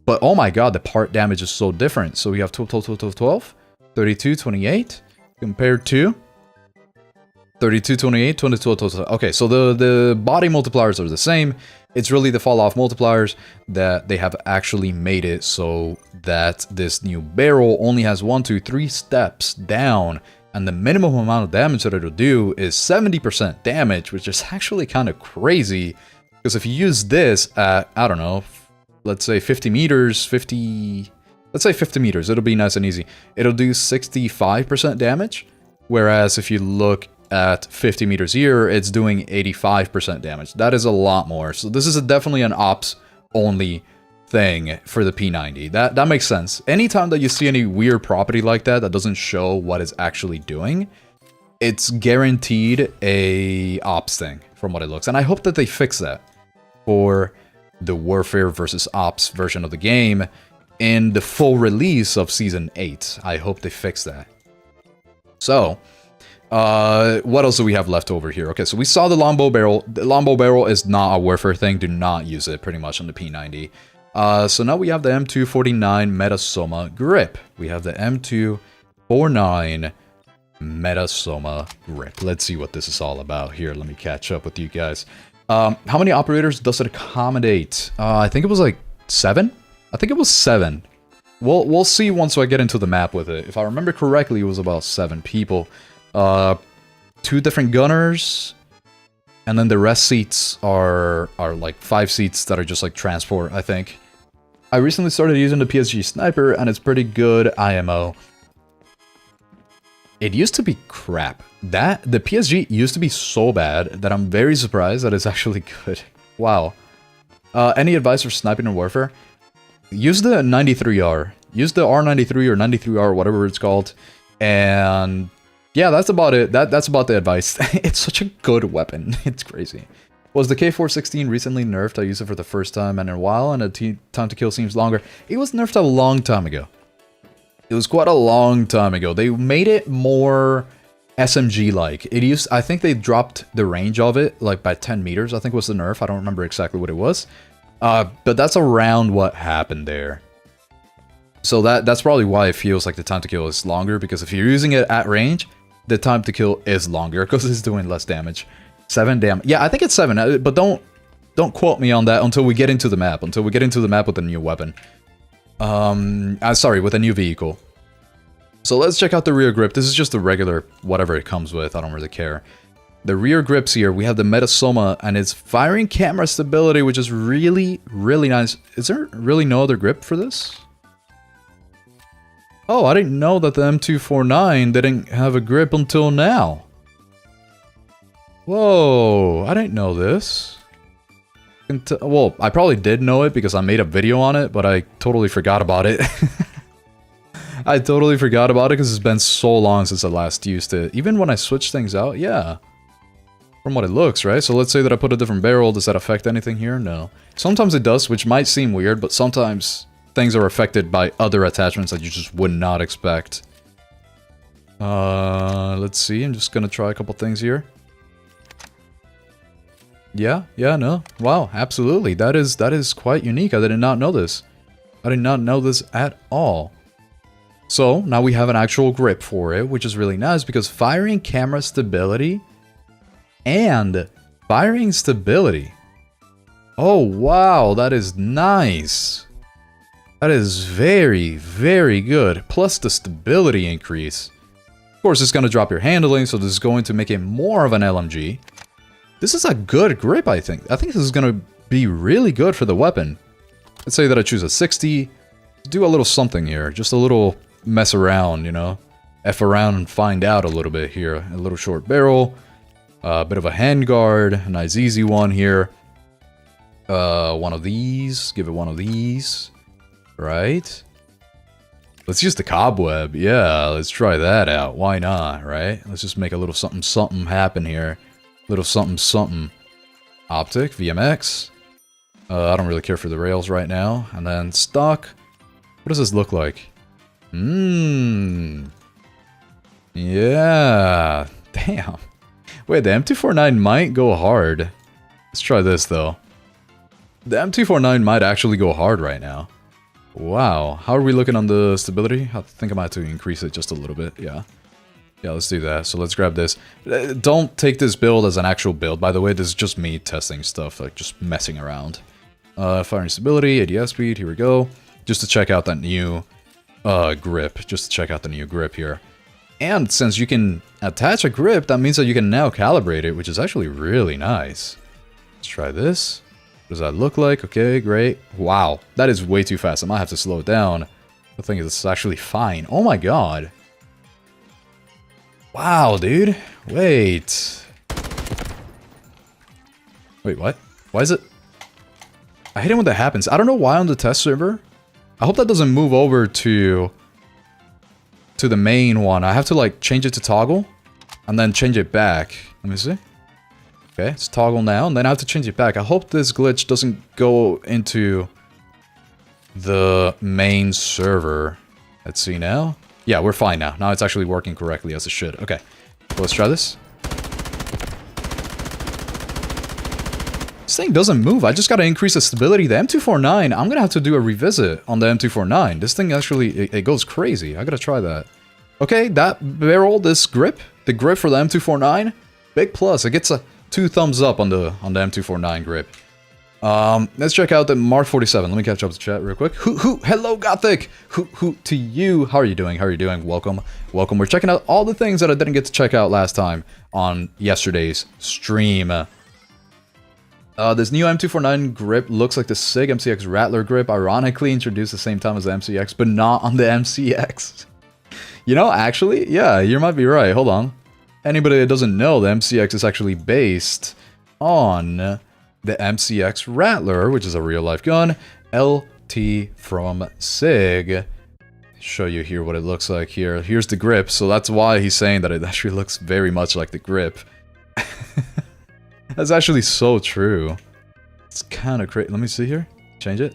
But oh my god, the part damage is so different. So we have 12, 32, 28, compared to 32, 28, 22, 22. Okay, so the body multipliers are the same. It's really the fall-off multipliers that they have actually made it so that this new barrel only has 1, 2, 3 steps down, and the minimum amount of damage that it'll do is 70% damage, which is actually kind of crazy, because if you use this at, I don't know, let's say 50 meters, let's say 50 meters, it'll be nice and easy. It'll do 65% damage, whereas if you look at 50 meters here, it's doing 85% damage. That is a lot more. So this is definitely an ops only thing for the P90. That makes sense. Anytime that you see any weird property like that that doesn't show what it's actually doing, it's guaranteed a ops thing from what it looks. And I hope that they fix that for the Warfare versus Ops version of the game in the full release of Season 8. I hope they fix that. So what else do we have left over here? Okay, so we saw the longbow barrel. The longbow barrel is not a warfare thing. Do not use it pretty much on the P90. So now we have the M249 Metasoma grip. We have the M249 Metasoma grip. Let's see what this is all about here. Let me catch up with you guys. How many operators does it accommodate? I think it was like 7? I think it was 7. We'll see once I get into the map with it. If I remember correctly, it was about 7 people. 2 different gunners, and then the rest seats are like 5 seats that are just like transport, I think. I recently started using the PSG sniper, and it's pretty good IMO. It used to be crap. The PSG used to be so bad that I'm very surprised that it's actually good. Wow. Any advice for sniping in warfare? Use the 93R. Use the R93 or 93R, whatever it's called, and yeah, that's about it. That's about the advice. It's such a good weapon. It's crazy. Was the K416 recently nerfed? I used it for the first time and in a while, and the time to kill seems longer. It was nerfed a long time ago. It was quite a long time ago. They made it more SMG-like. I think they dropped the range of it like by 10 meters. I think was the nerf. I don't remember exactly what it was. But that's around what happened there. So that's probably why it feels like the time to kill is longer, because if you're using it at range, the time to kill is longer because it's doing less damage. 7 damage. Yeah, I think it's 7, but don't quote me on that until we get into the map. Until we get into the map with a new weapon. Sorry, with a new vehicle. So let's check out the rear grip. This is just the regular whatever it comes with. I don't really care. The rear grips here, we have the Metasoma, and it's firing camera stability, which is really, really nice. Is there really no other grip for this? Oh, I didn't know that the M249 didn't have a grip until now. Whoa, I didn't know this. Well, I probably did know it because I made a video on it, but I totally forgot about it. I totally forgot about it because it's been so long since I last used it. Even when I switch things out, yeah. From what it looks, right? So let's say that I put a different barrel. Does that affect anything here? No. Sometimes it does, which might seem weird, but sometimes things are affected by other attachments that you just would not expect. Let's see. I'm just gonna try a couple things here. Yeah, no. Wow, absolutely. That is quite unique. I did not know this. I did not know this at all. So, now we have an actual grip for it, which is really nice because firing camera stability and firing stability. Oh, wow, that is nice. That is very, very good. Plus the stability increase. Of course, it's going to drop your handling, so this is going to make it more of an LMG. This is a good grip, I think. I think this is going to be really good for the weapon. Let's say that I choose a 60. Do a little something here. Just a little mess around, you know? F around and find out a little bit here. A little short barrel. A bit of a handguard. A nice easy one here. One of these. Give it one of these. Right? Let's use the cobweb. Yeah, let's try that out. Why not, right? Let's just make a little something something happen here. Little something something. Optic, VMX. I don't really care for the rails right now. And then stock. What does this look like? Yeah. Damn. Wait, the M249 might go hard. Let's try this, though. The M249 might actually go hard right now. Wow. How are we looking on the stability? I think I might have to increase it just a little bit. Yeah. Yeah, let's do that. So let's grab this. Don't take this build as an actual build, by the way. This is just me testing stuff, like just messing around. Firing stability, ADS speed, here we go. Just to check out that new grip. Just to check out the new grip here. And since you can attach a grip, that means that you can now calibrate it, which is actually really nice. Let's try this. What does that look like? Okay, great. Wow, that is way too fast. I might have to slow it down. I think it's actually fine. Oh my god. Wow, dude. Wait. Wait, what? Why is it? I hate it when that happens. I don't know why on the test server. I hope that doesn't move over to the main one. I have to like change it to toggle and then change it back. Let me see. Okay, it's toggle now, and then I have to change it back. I hope this glitch doesn't go into the main server. Let's see now. Yeah, we're fine now. Now it's actually working correctly as it should. Okay, so let's try this. This thing doesn't move. I just gotta increase the stability. The M249, I'm gonna have to do a revisit on the M249. This thing actually, it goes crazy. I gotta try that. Okay, that barrel, this grip, the grip for the M249, big plus. It gets a 2 thumbs up on the M249 grip. Let's check out the Mark 47. Let me catch up to chat real quick. Hello, Gothic! To you. How are you doing? How are you doing? Welcome. Welcome. We're checking out all the things that I didn't get to check out last time on yesterday's stream. This new M249 grip looks like the SIG MCX Rattler grip, ironically introduced the same time as the MCX, but not on the MCX. You know, actually, yeah, you might be right. Hold on. Anybody that doesn't know, the MCX is actually based on the MCX Rattler, which is a real-life gun. LT from SIG. Show you here what it looks like here. Here's the grip, so that's why he's saying that it actually looks very much like the grip. That's actually so true. It's kind of crazy. Let me see here. Change it.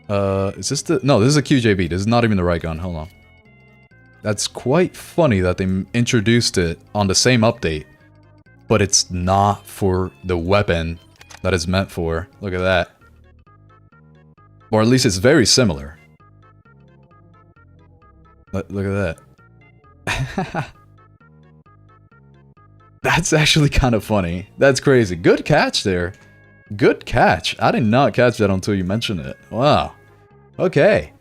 Is this the... No, this is a QJB. This is not even the right gun. Hold on. That's quite funny that they introduced it on the same update, but it's not for the weapon that it's meant for. Look at that. Or at least it's very similar. Look at that. That's actually kind of funny. That's crazy. Good catch there. Good catch. I did not catch that until you mentioned it. Wow. Okay.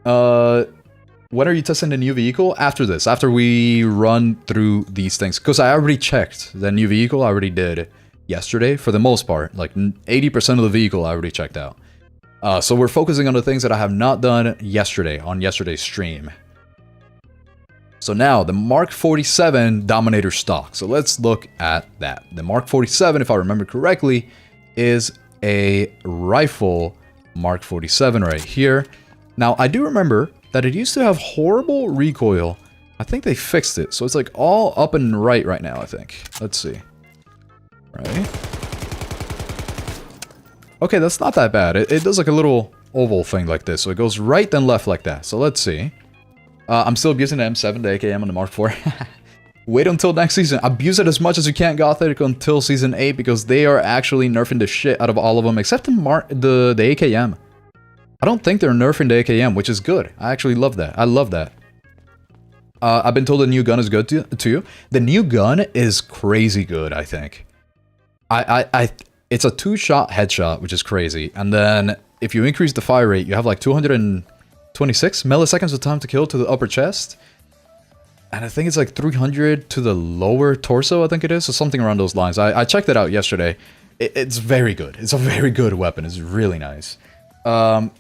When are you testing the new vehicle? After this. After we run through these things. Because I already checked the new vehicle. I already did yesterday. For the most part. Like 80% of the vehicle I already checked out. So we're focusing on the things that I have not done yesterday. On yesterday's stream. So now, the Mark 47 Dominator stock. So let's look at that. The Mark 47, if I remember correctly, is a rifle Mark 47 right here. Now, I do remember that it used to have horrible recoil. I think they fixed it. So it's like all up and right now, I think. Let's see. Right. Okay, that's not that bad. It does like a little oval thing like this. So it goes right then left like that. So let's see. I'm still abusing the M7, the AKM, and the Mark IV. Wait until next season. Abuse it as much as you can, Gothic, until Season 8, because they are actually nerfing the shit out of all of them, except the AKM. I don't think they're nerfing the AKM, which is good. I actually love that. I love that. I've been told the new gun is good too. The new gun is crazy good, I think. It's a 2-shot headshot, which is crazy. And then, if you increase the fire rate, you have like 200 and... 26 milliseconds of time to kill to the upper chest. And I think it's like 300 to the lower torso, I think it is. So something around those lines. I checked it out yesterday. It's very good. It's a very good weapon. It's really nice.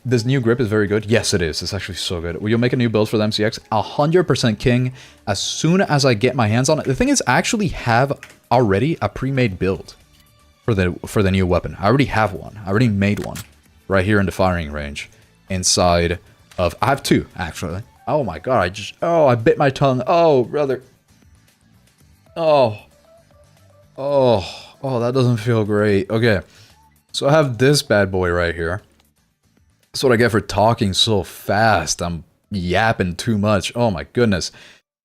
This new grip is very good. Yes, it is. It's actually so good. Will you make a new build for the MCX? 100% king as soon as I get my hands on it. The thing is, I actually have already a pre-made build for the new weapon. I already have one. I already made one right here in the firing range inside of... I have two, actually. Oh my god, I bit my tongue. Oh, brother. Oh, that doesn't feel great. Okay, so I have this bad boy right here. That's what I get for talking so fast. I'm yapping too much. Oh my goodness.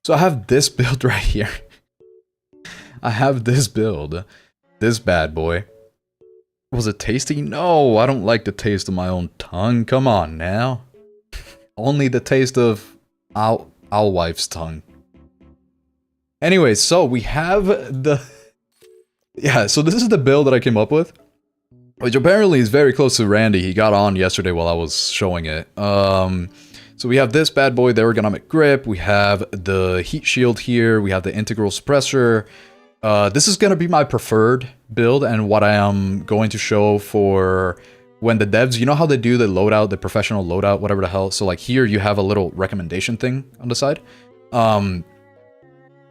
So I have this build right here. I have this build. This bad boy. Was it tasty? No, I don't like the taste of my own tongue. Come on now. Only the taste of Owl Wife's tongue. Anyway, so we have the... Yeah, so this is the build that I came up with. Which apparently is very close to Randy. He got on yesterday while I was showing it. So we have this bad boy, the ergonomic grip. We have the heat shield here. We have the integral suppressor. This is going to be my preferred build and what I am going to show for when the devs, you know how they do the loadout, the professional loadout, whatever the hell. So like here you have a little recommendation thing on the side.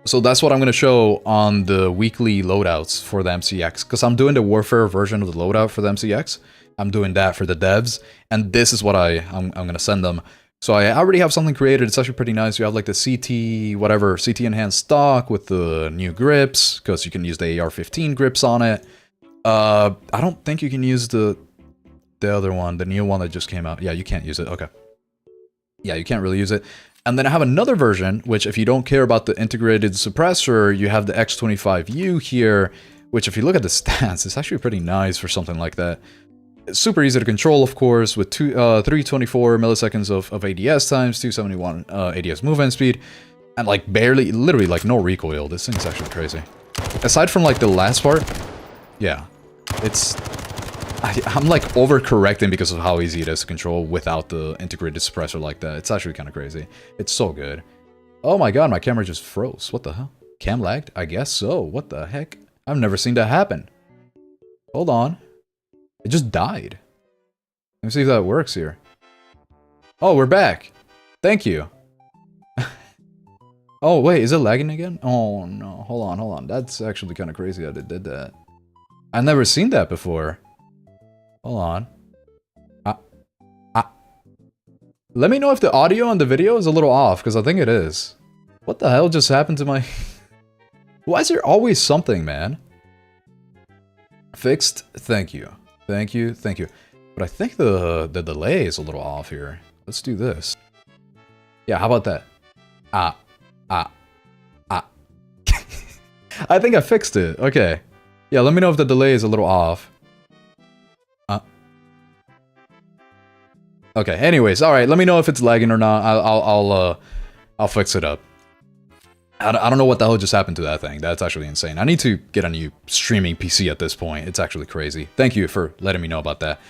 So that's what I'm going to show on the weekly loadouts for the MCX. Because I'm doing the Warfare version of the loadout for the MCX. I'm doing that for the devs. And this is what I'm going to send them. So I already have something created. It's actually pretty nice. You have like the CT, whatever, CT enhanced stock with the new grips. Because you can use the AR-15 grips on it. I don't think you can use the other one. The new one that just came out. Yeah, you can't use it. Okay. Yeah, you can't really use it. And then I have another version, which if you don't care about the integrated suppressor, you have the X25U here, which if you look at the stats, it's actually pretty nice for something like that. It's super easy to control, of course, with 324 milliseconds of ADS times, 271 ADS movement speed, and like barely, literally like no recoil. This thing's actually crazy. Aside from like the last part, yeah, it's... I'm like overcorrecting because of how easy it is to control without the integrated suppressor like that. It's actually kind of crazy. It's so good. Oh my god, my camera just froze. What the hell? Cam lagged? I guess so. What the heck? I've never seen that happen. Hold on. It just died. Let me see if that works here. Oh, we're back. Thank you. Oh, wait, is it lagging again? Oh no, hold on. That's actually kind of crazy that it did that. I've never seen that before. Hold on. Let me know if the audio and the video is a little off, because I think it is. What the hell just happened to my... Why is there always something, man? Fixed? Thank you. Thank you. But I think the delay is a little off here. Let's do this. Yeah, how about that? I think I fixed it. Okay. Yeah, let me know if the delay is a little off. Okay, anyways, alright, let me know if it's lagging or not. I'll fix it up. I don't know what the hell just happened to that thing. That's actually insane. I need to get a new streaming PC at this point. It's actually crazy. Thank you for letting me know about that.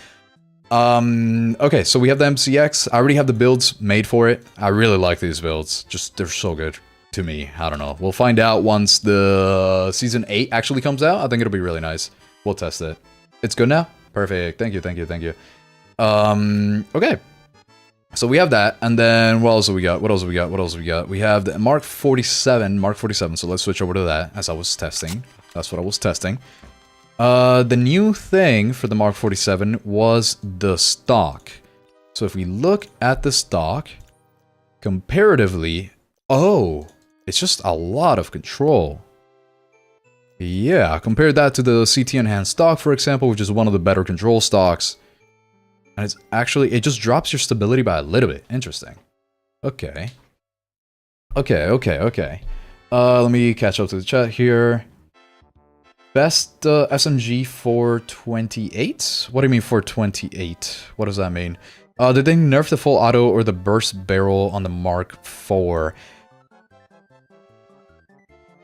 Okay, so we have the MCX. I already have the builds made for it. I really like these builds. Just, they're so good to me. I don't know. We'll find out once the Season 8 actually comes out. I think it'll be really nice. We'll test it. It's good now? Perfect. Thank you. Okay. So we have that, and then what else do we got? We have the Mark 47, so let's switch over to that, as I was testing. That's what I was testing. The new thing for the Mark 47 was the stock. So if we look at the stock, comparatively, oh, it's just a lot of control. Yeah, compare that to the CT Enhanced stock, for example, which is one of the better control stocks. And it's actually, it just drops your stability by a little bit. Interesting. Okay. Let me catch up to the chat here. Best SMG 428? What do you mean 428? What does that mean? Did they nerf the full auto or the burst barrel on the Mark IV?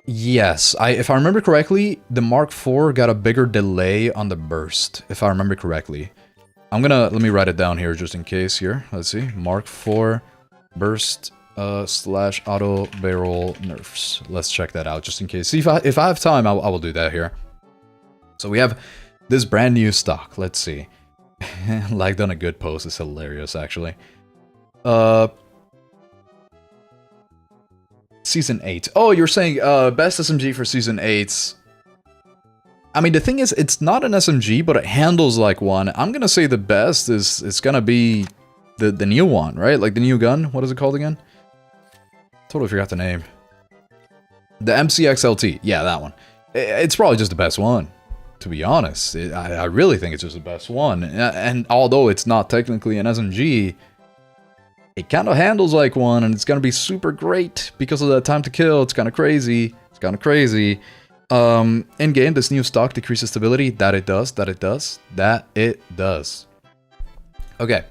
Yes, if I remember correctly, the Mark IV got a bigger delay on the burst, if I remember correctly. let me write it down here just in case here. Let's see. Mark 4 burst slash auto barrel nerfs. Let's check that out just in case. See, if I have time, I will do that here. So we have this brand new stock. Let's see. Lagged on a good post. It's hilarious, actually. Season 8. Oh, you're saying best SMG for Season 8. I mean, the thing is, it's not an SMG, but it handles like one. I'm gonna say the best is it's gonna be the new one, right? Like the new gun. What is it called again? Totally forgot the name. The MCXLT. Yeah, that one. It's probably just the best one, to be honest. I really think it's just the best one. And although it's not technically an SMG, it kind of handles like one, and it's gonna be super great because of that time to kill. It's kind of crazy. It's kind of crazy. In game, this new stock decreases stability. That it does. Okay.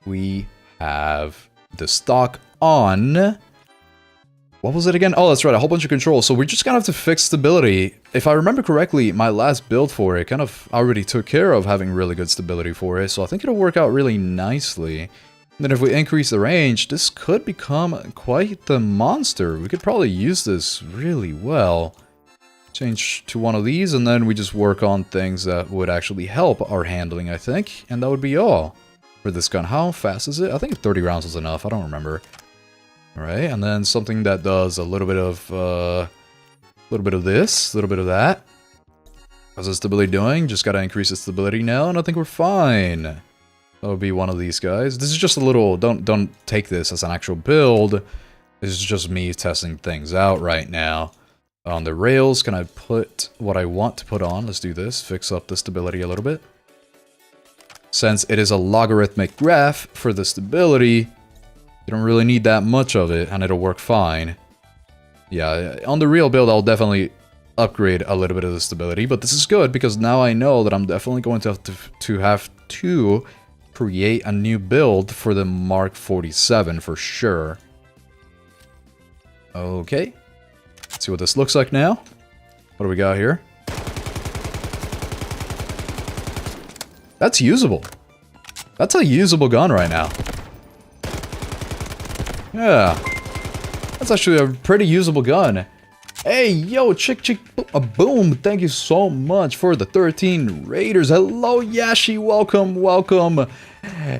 We have the stock on. What was it again? Oh, that's right, a whole bunch of controls. So we're just gonna have to fix stability. If I remember correctly, my last build for it kind of already took care of having really good stability for it. So I think it'll work out really nicely. And then if we increase the range, this could become quite the monster. We could probably use this really well. Change to one of these, and then we just work on things that would actually help our handling, I think. And that would be all for this gun. How fast is it? I think 30 rounds was enough. I don't remember. Alright, and then something that does a little bit of this, a little bit of that. How's the stability doing? Just gotta increase the stability now, and I think we're fine. That would be one of these guys. This is just a little, don't take this as an actual build. This is just me testing things out right now. On the rails, can I put what I want to put on? Let's do this. Fix up the stability a little bit. Since it is a logarithmic graph for the stability, you don't really need that much of it, and it'll work fine. Yeah, on the real build, I'll definitely upgrade a little bit of the stability, but this is good because now I know that I'm definitely going to have to create a new build for the Mark 47 for sure. Okay. Let's see what this looks like now. What do we got here? That's usable. That's a usable gun right now. Yeah. That's actually a pretty usable gun. Hey, yo, chick, boom. Thank you so much for the 13 raiders. Hello, Yashi. Welcome.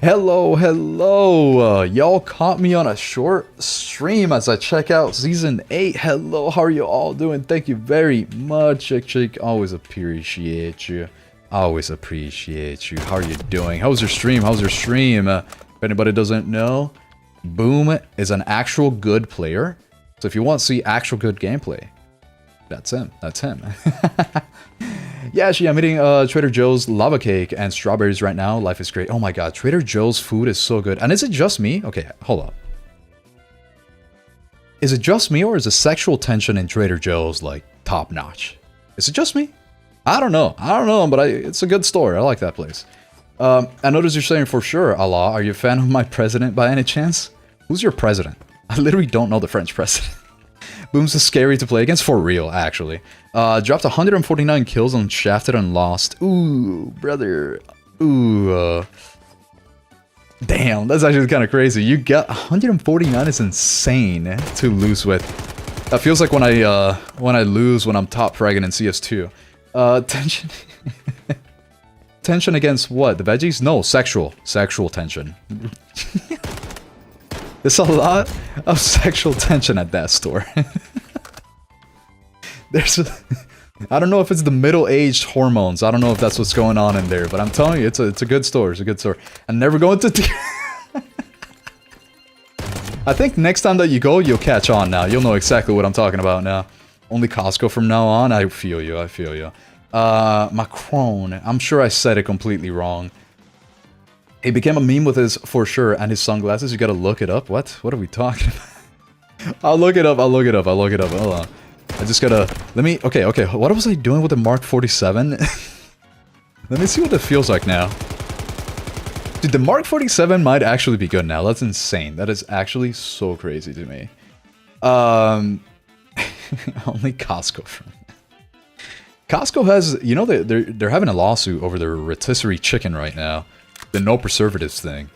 Hello. Y'all caught me on a short stream as I check out Season 8. Hello, how are you all doing? Thank you very much, chick. Always appreciate you. How are you doing? How's your stream? If anybody doesn't know, Boom is an actual good player. So if you want to see actual good gameplay, that's him. Yeah, actually, I'm eating Trader Joe's lava cake and strawberries right now. Life is great. Oh my god, Trader Joe's food is so good. And is it just me? Okay, hold up. Is it just me, or is the sexual tension in Trader Joe's like top notch? Is it just me? I don't know, but it's a good store. I like that place. I notice you're saying for sure, Allah, are you a fan of my president by any chance? Who's your president? I literally don't know the French president. Boom's is scary to play against, for real, actually. Dropped 149 kills on Shafted and lost. Ooh, brother. Ooh. Damn, that's actually kind of crazy. You got 149 is insane to lose with. That feels like when I lose when I'm top fragging in CS2. Tension. Tension against what? The veggies? No, sexual tension. There's a lot of sexual tension at that store. I don't know if it's the middle-aged hormones. I don't know if that's what's going on in there, but I'm telling you, it's a good store. It's a good store. I'm never going to. I think next time that you go, you'll catch on now. You'll know exactly what I'm talking about now. Only Costco from now on. I feel you. Macron. I'm sure I said it completely wrong. He became a meme with his, for sure, and his sunglasses. You gotta look it up. What are we talking about? I'll look it up. Hold on. I just gotta... Okay. What was I doing with the Mark 47? Let me see what it feels like now. Dude, the Mark 47 might actually be good now. That's insane. That is actually so crazy to me. Only Costco from... Costco has... You know, they're having a lawsuit over their rotisserie chicken right now. The no preservatives thing.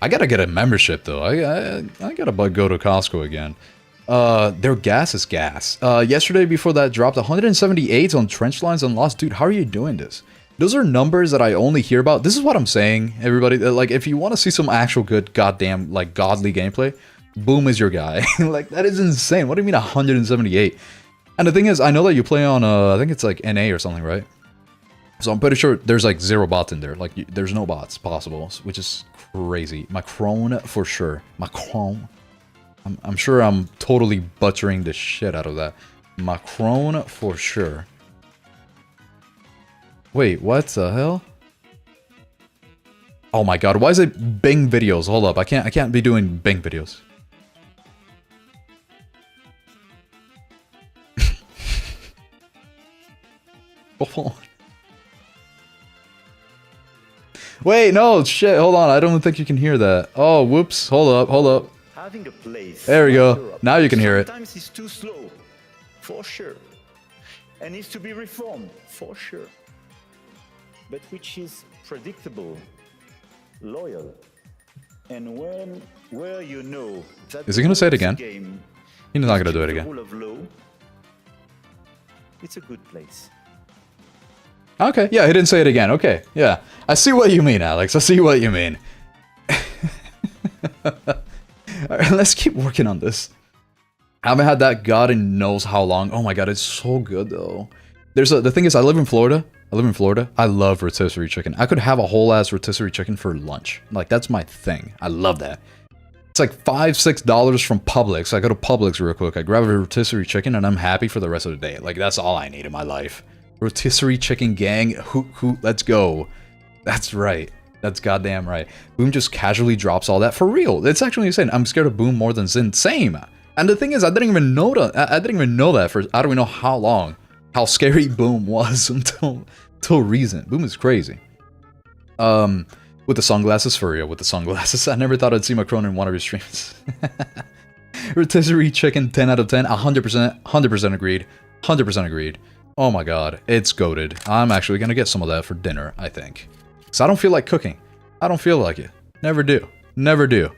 I gotta get a membership though. I gotta go to Costco again. Their gas is gas. Yesterday before that dropped 178 on trench lines and lost. Dude, how are you doing this? Those are numbers that I only hear about. This is what I'm saying, everybody. Like, if you want to see some actual good, goddamn, like, godly gameplay, Boom is your guy. Like, that is insane. What do you mean 178? And the thing is, I know that you play on, I think it's like NA or something, right? So I'm pretty sure there's like 0 bots in there. Like, there's no bots possible, which is crazy. Macron for sure. Macron. I'm sure I'm totally butchering the shit out of that. Macron for sure. Wait, what the hell? Oh my god, why is it Bing videos? Hold up, I can't be doing Bing videos. Hold on. Wait, no, shit, hold on, I don't think you can hear that. Oh, whoops, hold up. Having a place. There we go. Now you can hear it. Sometimes it's too slow, for sure. And needs to be reformed, for sure. But which is predictable, loyal, and where you know that is he gonna say it again? Game, he's not gonna do it again. Rule of law, it's a good place. Okay, yeah, he didn't say it again. Okay, yeah. I see what you mean, Alex. I see what you mean. Alright, let's keep working on this. I haven't had that God knows how long. Oh my god, it's so good though. The thing is, I live in Florida. I love rotisserie chicken. I could have a whole ass rotisserie chicken for lunch. Like, that's my thing. I love that. It's like $5-6 from Publix. I go to Publix real quick. I grab a rotisserie chicken and I'm happy for the rest of the day. Like, that's all I need in my life. Rotisserie chicken gang. Hoot, let's go. That's right. That's goddamn right. Boom just casually drops all that for real. It's actually insane. I'm scared of Boom more than Sin. Same. And the thing is, I didn't even know that for I don't even know how long. How scary Boom was until recent. Boom is crazy. With the sunglasses, for real, with the sunglasses. I never thought I'd see Macron in one of your streams. Rotisserie chicken, 10 out of 10, 100% agreed. 100% agreed. Oh my god, it's goated. I'm actually gonna get some of that for dinner, I think. Because I don't feel like cooking. I don't feel like it. Never do. Never do.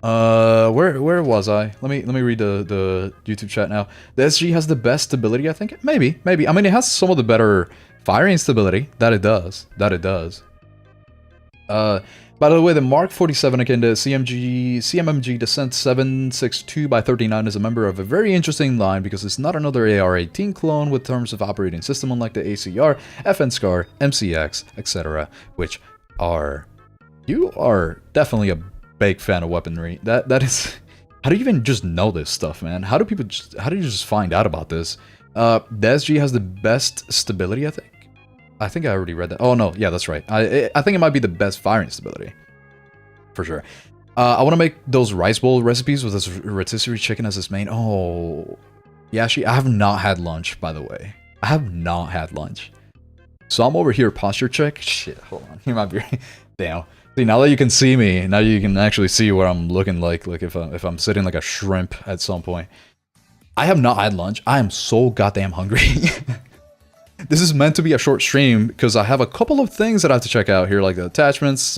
Where was I? Let me read the YouTube chat now. The SG has the best stability, I think. Maybe. I mean, it has some of the better firing stability. That it does. By the way, the Mark 47 akin to CMMG Descent 762/39 is a member of a very interesting line because it's not another AR-18 clone with terms of operating system unlike the ACR, FN SCAR, MCX, etc., which are... You are definitely a big fan of weaponry. That is... How do you even just know this stuff, man? How do you just find out about this? The SG has the best stability, I think. I think I already read that. Oh, no. Yeah, that's right. I think it might be the best firing stability. For sure. I want to make those rice bowl recipes with this rotisserie chicken as its main. Oh. Yeah, actually, I have not had lunch, by the way. I have not had lunch. So I'm over here, posture check. Shit, hold on. You might be... Damn. See, now that you can see me, now you can actually see what I'm looking like if I'm sitting like a shrimp at some point. I have not had lunch. I am so goddamn hungry. This is meant to be a short stream because I have a couple of things that I have to check out here, like the attachments,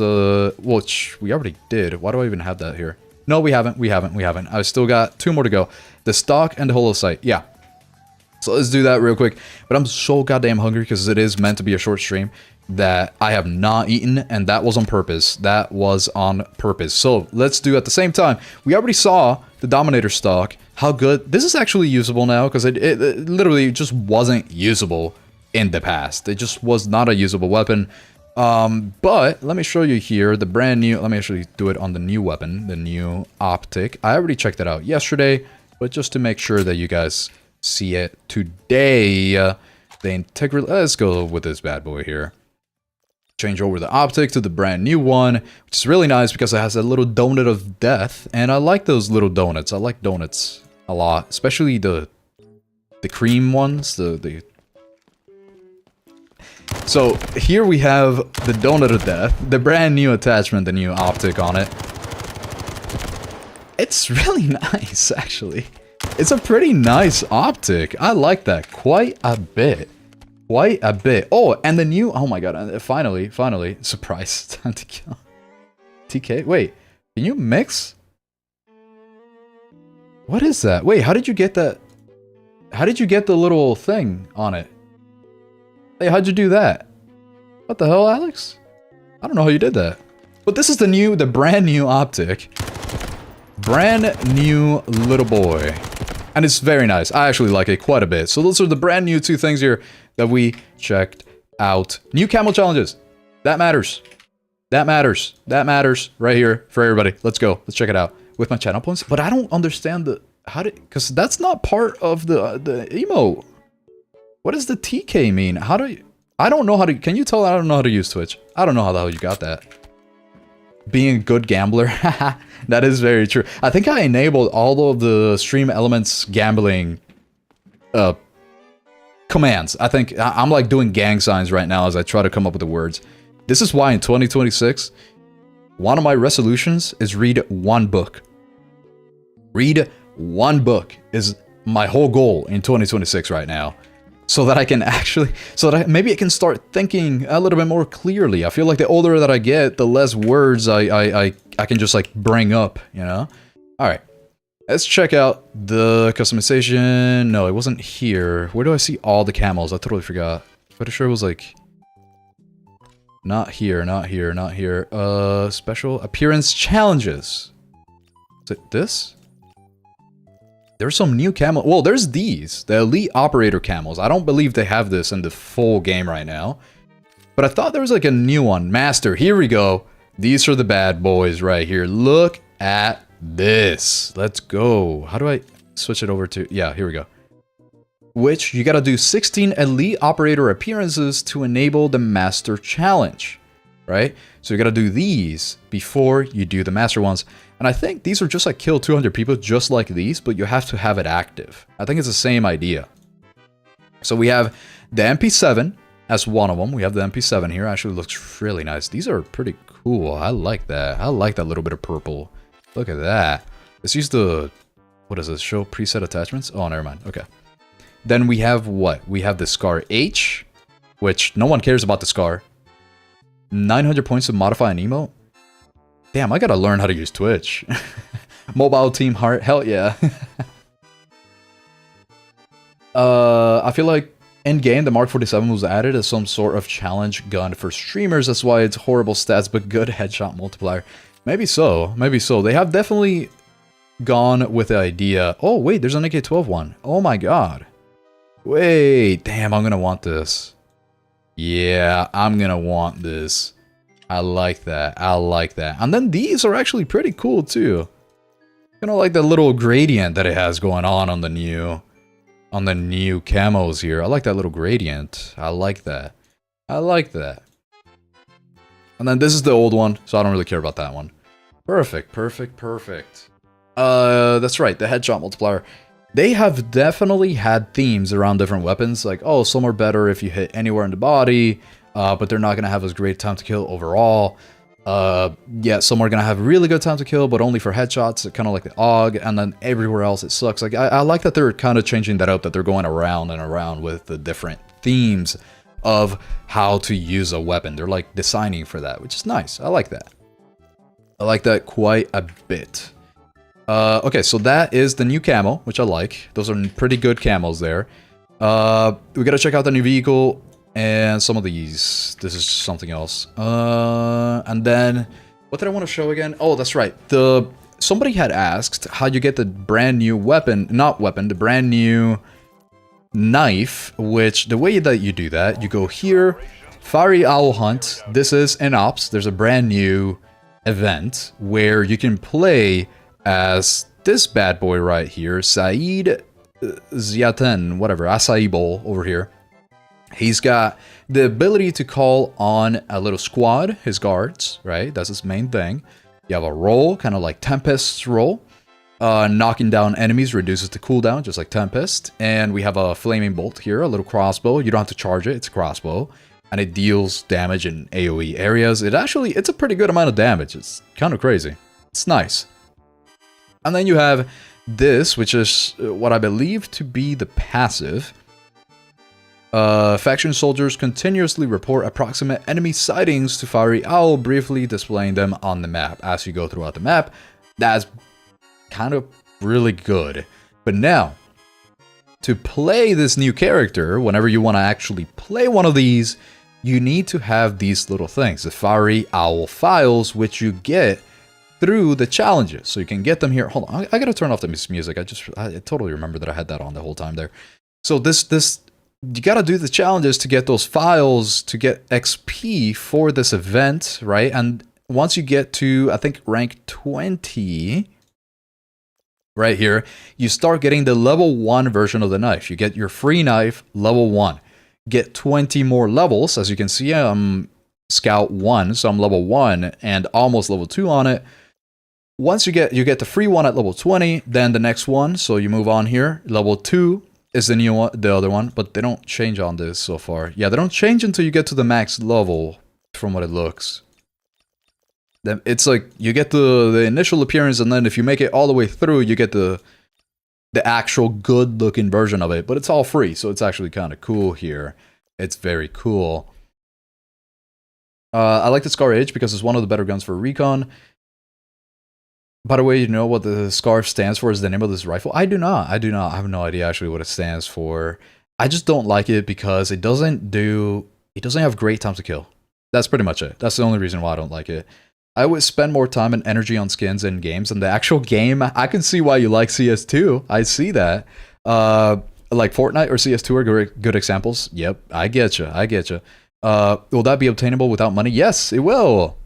which we already did. Why do I even have that here? No, we haven't. I've still got 2 more to go. The stock and the holo sight. Yeah. So let's do that real quick. But I'm so goddamn hungry because it is meant to be a short stream that I have not eaten, and that was on purpose. That was on purpose. So let's do at the same time. We already saw the Dominator stock. How good. This is actually usable now because it literally just wasn't usable in the past. It just was not a usable weapon. But let me show you here the brand new. Let me actually do it on the new weapon, the new optic. I already checked it out yesterday, but just to make sure that you guys see it today, the integral. Let's go with this bad boy here. Change over the optic to the brand new one, which is really nice because it has a little donut of death, and I like those little donuts. I like donuts a lot, especially the cream ones. So here we have the donut of death, the brand new attachment, the new optic on it. It's really nice, actually. It's a pretty nice optic. I like that quite a bit. quite a bit. Oh, and the new... Oh my god, finally, surprise. Time to kill. TK? Wait, can you mix? What is that? Wait, how did you get that? How did you get the little thing on it? Hey, how'd you do that? What the hell, Alex? I don't know how you did that. But this is the brand new optic. Brand new little boy. And it's very nice. I actually like it quite a bit. So those are the brand new 2 things here that we checked out. New camo challenges. That matters. That matters. That matters right here for everybody. Let's go. Let's check it out with my channel points. But I don't understand the... How did... Because that's not part of the emote. What does the TK mean? How do you... I don't know how to... Can you tell I don't know how to use Twitch? I don't know how the hell you got that. Being a good gambler. That is very true. I think I enabled all of the stream elements gambling commands. I think I'm like doing gang signs right now as I try to come up with the words. This is why in 2026, one of my resolutions is read 1 book. Read 1 book is my whole goal in 2026 right now. So that I can actually, maybe I can start thinking a little bit more clearly. I feel like the older that I get, the less words I can just like bring up, you know? All right, let's check out the customization. No, it wasn't here. Where do I see all the camos? I totally forgot. Pretty sure it was like, not here, not here, not here. Special appearance challenges. Is it this? There's some new camo. Well, there's these. The Elite Operator camos. I don't believe they have this in the full game right now. But I thought there was like a new one. Master. Here we go. These are the bad boys right here. Look at this. Let's go. How do I switch it over to... Yeah, here we go. Which you gotta do 16 Elite Operator appearances to enable the Master Challenge. Right? So you gotta do these before you do the Master ones. And I think these are just like kill 200 people just like these, but you have to have it active. I think it's the same idea. So we have the MP7 as one of them. We have the MP7 here. Actually looks really nice. These are pretty cool. I like that. I like that little bit of purple. Look at that. Let's use the... What is this? Show preset attachments? Oh, never mind. Okay. Then we have what? We have the Scar H, which no one cares about the Scar. 900 points to modify an emote. Damn, I gotta learn how to use Twitch. Mobile Team Heart, hell yeah. I feel like in-game, the Mark 47 was added as some sort of challenge gun for streamers. That's why it's horrible stats, but good headshot multiplier. Maybe so, maybe so. They have definitely gone with the idea. Oh, wait, there's an AK-12 one. Oh my god. Wait, damn, I'm gonna want this. Yeah, I'm gonna want this. I like that. I like that. And then these are actually pretty cool too. Kind of like the little gradient that it has going on the new camos here. I like that little gradient. I like that. I like that. And then this is the old one, so I don't really care about that one. Perfect, perfect, perfect. That's right, the headshot multiplier. They have definitely had themes around different weapons, like, oh, some are better if you hit anywhere in the body, but they're not going to have as great time to kill overall. Yeah, some are going to have really good time to kill, but only for headshots, kind of like the AUG, and then everywhere else it sucks. Like, I like that they're kind of changing that up, that they're going around and around with the different themes of how to use a weapon. They're like designing for that, which is nice. I like that. I like that quite a bit. Okay, so that is the new camo, which I like. Those are pretty good camos there. We gotta check out the new vehicle and some of these. This is something else. And then, what did I want to show again? Oh, that's right. Somebody had asked how you get the brand new weapon, the brand new knife, which the way that you do that, you go here, Fiery Owl Hunt. This is an ops. There's a brand new event where you can play as this bad boy right here, Saeed Ziaten, whatever, Acai Bowl over here. He's got the ability to call on a little squad, his guards, right? That's his main thing. You have a roll, kind of like Tempest's roll. Knocking down enemies reduces the cooldown, just like Tempest. And we have a flaming bolt here, a little crossbow. You don't have to charge it, it's a crossbow. And it deals damage in AoE areas. It's a pretty good amount of damage. It's kind of crazy. It's nice. And then you have this, which is what I believe to be the passive. Faction soldiers continuously report approximate enemy sightings to Fiery Owl, briefly displaying them on the map. As you go throughout the map, that's kind of really good. But now, to play this new character, whenever you want to actually play one of these, you need to have these little things, the Fiery Owl files, which you get through the challenges. So you can get them here. Hold on, I gotta turn off this music. I totally remember that I had that on the whole time there. So you gotta do the challenges to get those files, to get XP for this event, right? And once you get to, I think, rank 20, right here, you start getting the level 1 version of the knife. You get your free knife, level 1. Get 20 more levels. As you can see, I'm Scout 1, so I'm level 1 and almost level 2 on it. Once you get the free one at level 20, then the next one, so you move on here, level 2 is the new one, the other one, but they don't change on this so far. Yeah, they don't change until you get to the max level, from what it looks. Then it's like, you get the initial appearance, and then if you make it all the way through, you get the actual good-looking version of it. But it's all free, so it's actually kind of cool here. It's very cool. I like the Scar H because it's one of the better guns for recon. By the way, you know what the scarf stands for is the name of this rifle? I do not. I have no idea actually what it stands for. I just don't like it because it doesn't have great time to kill. That's pretty much it. That's the only reason why I don't like it. I would spend more time and energy on skins in games, and the actual game, I can see why you like CS2. I see that. Like Fortnite or CS2 are good examples. Yep, I get you. Will that be obtainable without money? Yes, it will.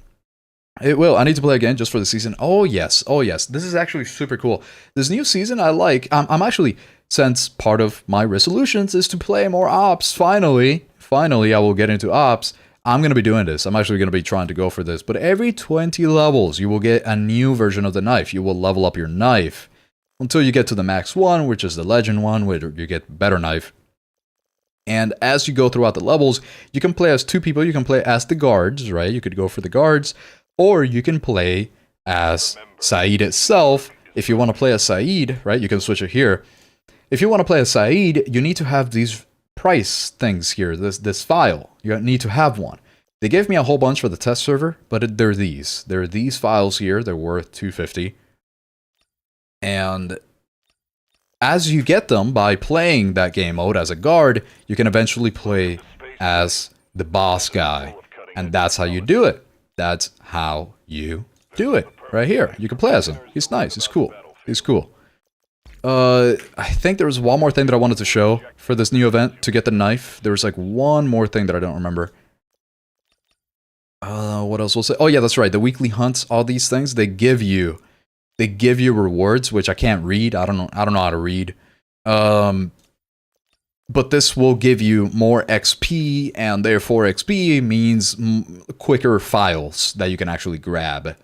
It will. I need to play again just for the season. Oh yes. This is actually super cool. This new season I like. I'm actually, since part of my resolutions is to play more ops, finally I will get into ops. I'm going to be doing this. I'm actually going to be trying to go for this. But every 20 levels, you will get a new version of the knife. You will level up your knife until you get to the max one, which is the legend one, where you get better knife. And as you go throughout the levels, you can play as two people. You can play as the guards, right? You could go for the guards. Or you can play as Saeed itself. If you want to play as Saeed, right, you can switch it here. If you want to play as Saeed, you need to have these price things here, this file. You need to have one. They gave me a whole bunch for the test server, but they're these. There are these files here. They're worth $250. And as you get them by playing that game mode as a guard, you can eventually play as the boss guy. And that's how you do it. That's how you do it. Right here. You can play as him. He's nice. He's cool. I think there was one more thing that I wanted to show for this new event to get the knife. There was like one more thing that I don't remember. What else was it? Oh yeah, that's right. The weekly hunts, all these things, they give you rewards, which I can't read. I don't know how to read. But this will give you more XP, and therefore XP means quicker files that you can actually grab.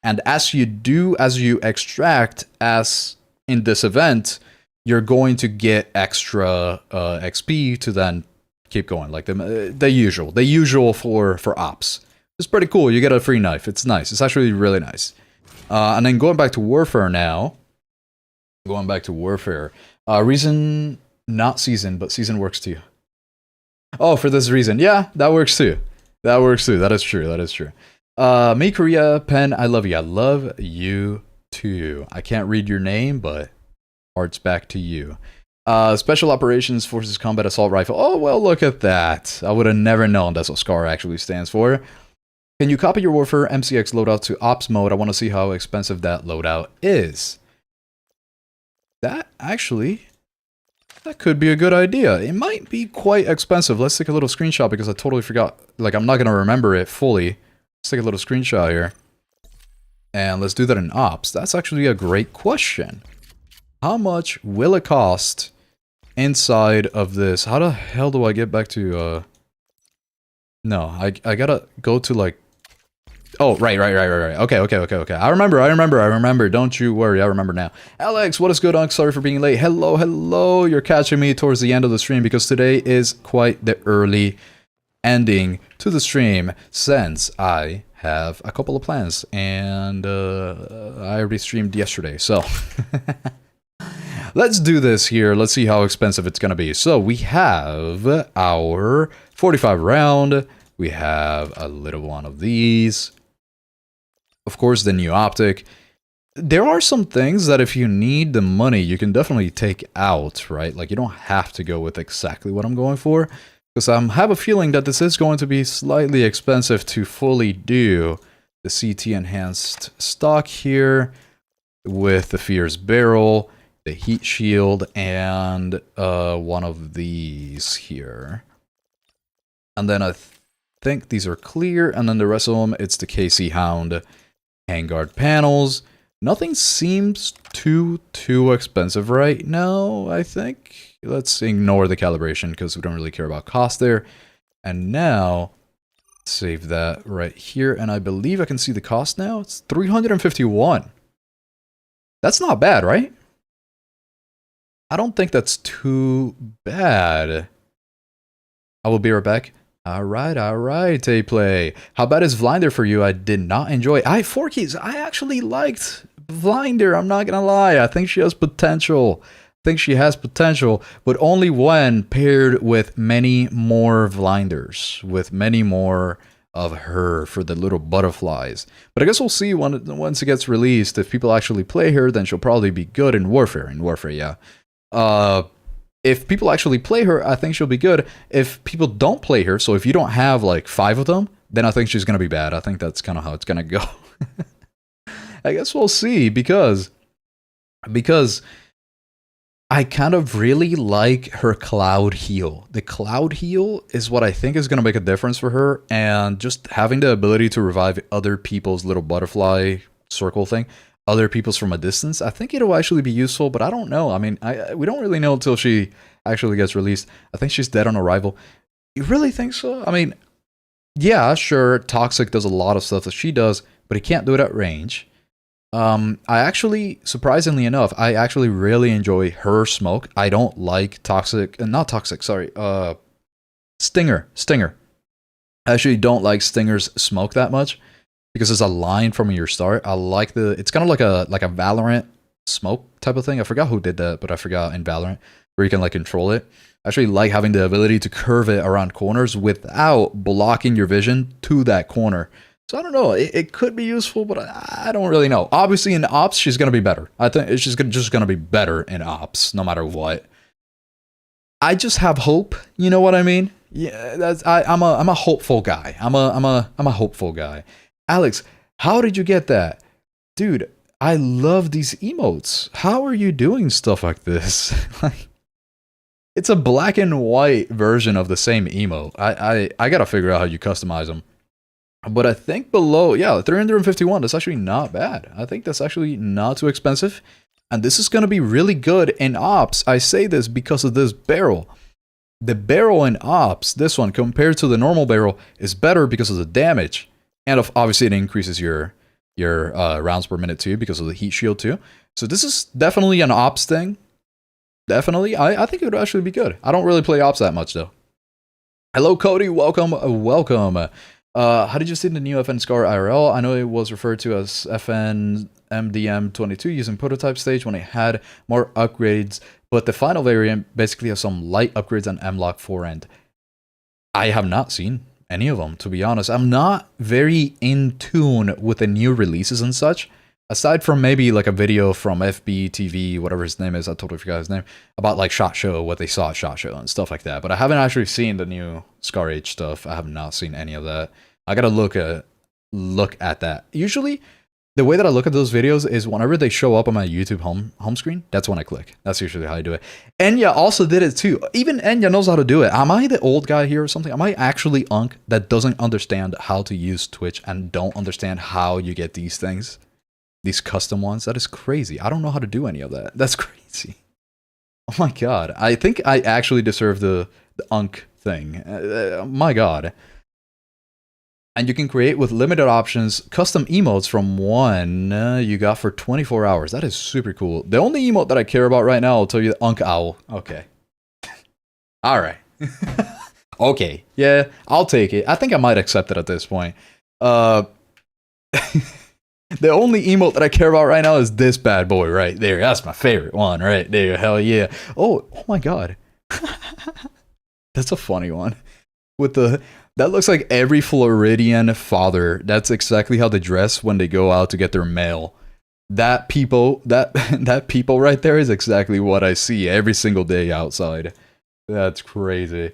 And as you extract, as in this event, you're going to get extra XP to then keep going, like the usual for ops. It's pretty cool. You get a free knife. It's nice. It's actually really nice. And then going back to Warfare now. Reason... Not season, but season works too. Oh, for this reason. Yeah, that works too. That is true. Me, Korea, Pen, I love you. I love you too. I can't read your name, but hearts back to you. Special Operations Forces Combat Assault Rifle. Oh, well, look at that. I would have never known that's what SCAR actually stands for. Can you copy your Warfare MCX loadout to Ops mode? I want to see how expensive that loadout is. That could be a good idea. It might be quite expensive. Let's take a little screenshot because I totally forgot. Like, I'm not going to remember it fully. Let's take a little screenshot here. And let's do that in Ops. That's actually a great question. How much will it cost inside of this? How the hell do I get back to, No, I gotta go to, like... Oh, right. Okay. I remember. Don't you worry, I remember now. Alex, what is good, Unc? Sorry for being late. Hello. You're catching me towards the end of the stream because today is quite the early ending to the stream since I have a couple of plans and I already streamed yesterday, so... Let's do this here. Let's see how expensive it's going to be. So we have our 45 round. We have a little one of these. Of course, the new optic. There are some things that if you need the money, you can definitely take out, right? Like, you don't have to go with exactly what I'm going for. Because I have a feeling that this is going to be slightly expensive to fully do the CT enhanced stock here with the fierce barrel, the heat shield, and one of these here. And then I think these are clear, and then the rest of them, it's the KC Hound handguard panels. Nothing seems too expensive right now, I think. Let's ignore the calibration because we don't really care about cost there. And now, save that right here, and I believe I can see the cost now. It's 351. That's not bad, right? I don't think that's too bad. I will be right back. Alright, Play. How bad is Blinder for you? I did not enjoy. Forkies, I actually liked Blinder, I'm not gonna lie. I think she has potential. But only when paired with many more Blinders. With many more of her for the little butterflies. But I guess we'll see once it gets released. If people actually play her, then she'll probably be good in Warfare. Yeah. If people actually play her, I think she'll be good. If people don't play her, so if you don't have like 5 of them, then I think she's going to be bad. I think that's kind of how it's going to go. I guess we'll see, because I kind of really like her Cloud Heal. The Cloud Heal is what I think is going to make a difference for her, and just having the ability to revive other people's little butterfly circle thing, other people's from a distance, I think it'll actually be useful, but I don't know. I mean, we don't really know until she actually gets released. I think she's dead on arrival. You really think so? I mean, yeah, sure, Toxic does a lot of stuff that she does, but he can't do it at range. I actually, surprisingly enough, I actually really enjoy her smoke. I don't like Stinger. I actually don't like Stinger's smoke that much, because it's a line from your start. I like it's kind of like a Valorant smoke type of thing. I forgot who did that, but I forgot in Valorant, where you can like control it. I actually like having the ability to curve it around corners without blocking your vision to that corner. So I don't know, it could be useful, but I don't really know. Obviously in Ops, she's going to be better. I think it's just going to be better in Ops, no matter what. I just have hope, you know what I mean? Yeah, I'm a hopeful guy. I'm a hopeful guy. Alex, how did you get that? Dude, I love these emotes. How are you doing stuff like this? Like, it's a black and white version of the same emote. I got to figure out how you customize them. But I think below, yeah, 351, that's actually not bad. I think that's actually not too expensive. And this is going to be really good in Ops. I say this because of this barrel. The barrel in Ops, this one, compared to the normal barrel, is better because of the damage. And obviously it increases your rounds per minute too, because of the heat shield too. So this is definitely an Ops thing. Definitely. I think it would actually be good. I don't really play Ops that much though. Hello Cody, welcome. How did you see the new FN Scar IRL? I know it was referred to as FN MDM22 using prototype stage when it had more upgrades, but the final variant basically has some light upgrades on M-Lock forend. I have not seen any of them, to be honest. I'm not very in tune with the new releases and such, aside from maybe like a video from FBTV, whatever his name is, I totally forgot his name, about like SHOT Show, what they saw at SHOT Show and stuff like that. But I haven't actually seen the new Scar H stuff. I have not seen any of that. I gotta look at that. Usually, the way that I look at those videos is whenever they show up on my YouTube home screen, that's when I click. That's usually how I do it. Enya also did it too. Even Enya knows how to do it. Am I the old guy here or something? Am I actually Unk that doesn't understand how to use Twitch and don't understand how you get these things? These custom ones? That is crazy. I don't know how to do any of that. That's crazy. Oh my god. I think I actually deserve the Unk thing. My god. And you can create with limited options custom emotes from one you got for 24 hours. That is super cool. The only emote that I care about right now, I'll tell you, AuxOwl. Okay. Alright. Okay. Yeah, I'll take it. I think I might accept it at this point. The only emote that I care about right now is this bad boy right there. That's my favorite one right there. Hell yeah. Oh my god. That's a funny one. With the that looks like every Floridian father. That's exactly how they dress when they go out to get their mail. That people that people right there is exactly what I see every single day outside. That's crazy.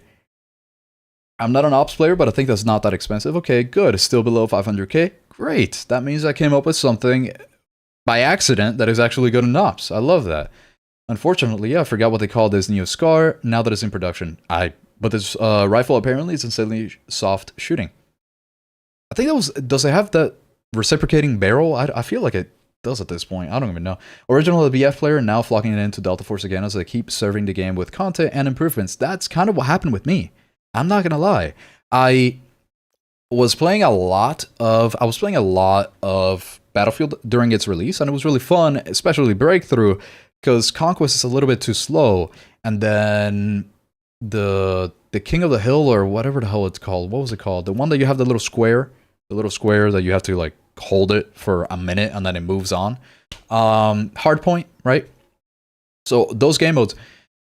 I'm not an ops player, but I think that's not that expensive. Okay, good. Still below 500k. Great. That means I came up with something by accident that is actually good in ops. I love that. Unfortunately, yeah, I forgot what they call this new SCAR now that it's in production. But this rifle apparently is insanely soft shooting. I think that was. Does it have that reciprocating barrel? I feel like it does at this point. I don't even know. Original BF player now flocking it into Delta Force again as they keep serving the game with content and improvements. That's kind of what happened with me. I'm not gonna lie. I was playing a lot of Battlefield during its release, and it was really fun, especially Breakthrough, because Conquest is a little bit too slow, and then the King of the Hill, or whatever the hell it's called. What was it called? The one that you have the little square that you have to like hold it for a minute and then it moves on. Hardpoint, right? So those game modes,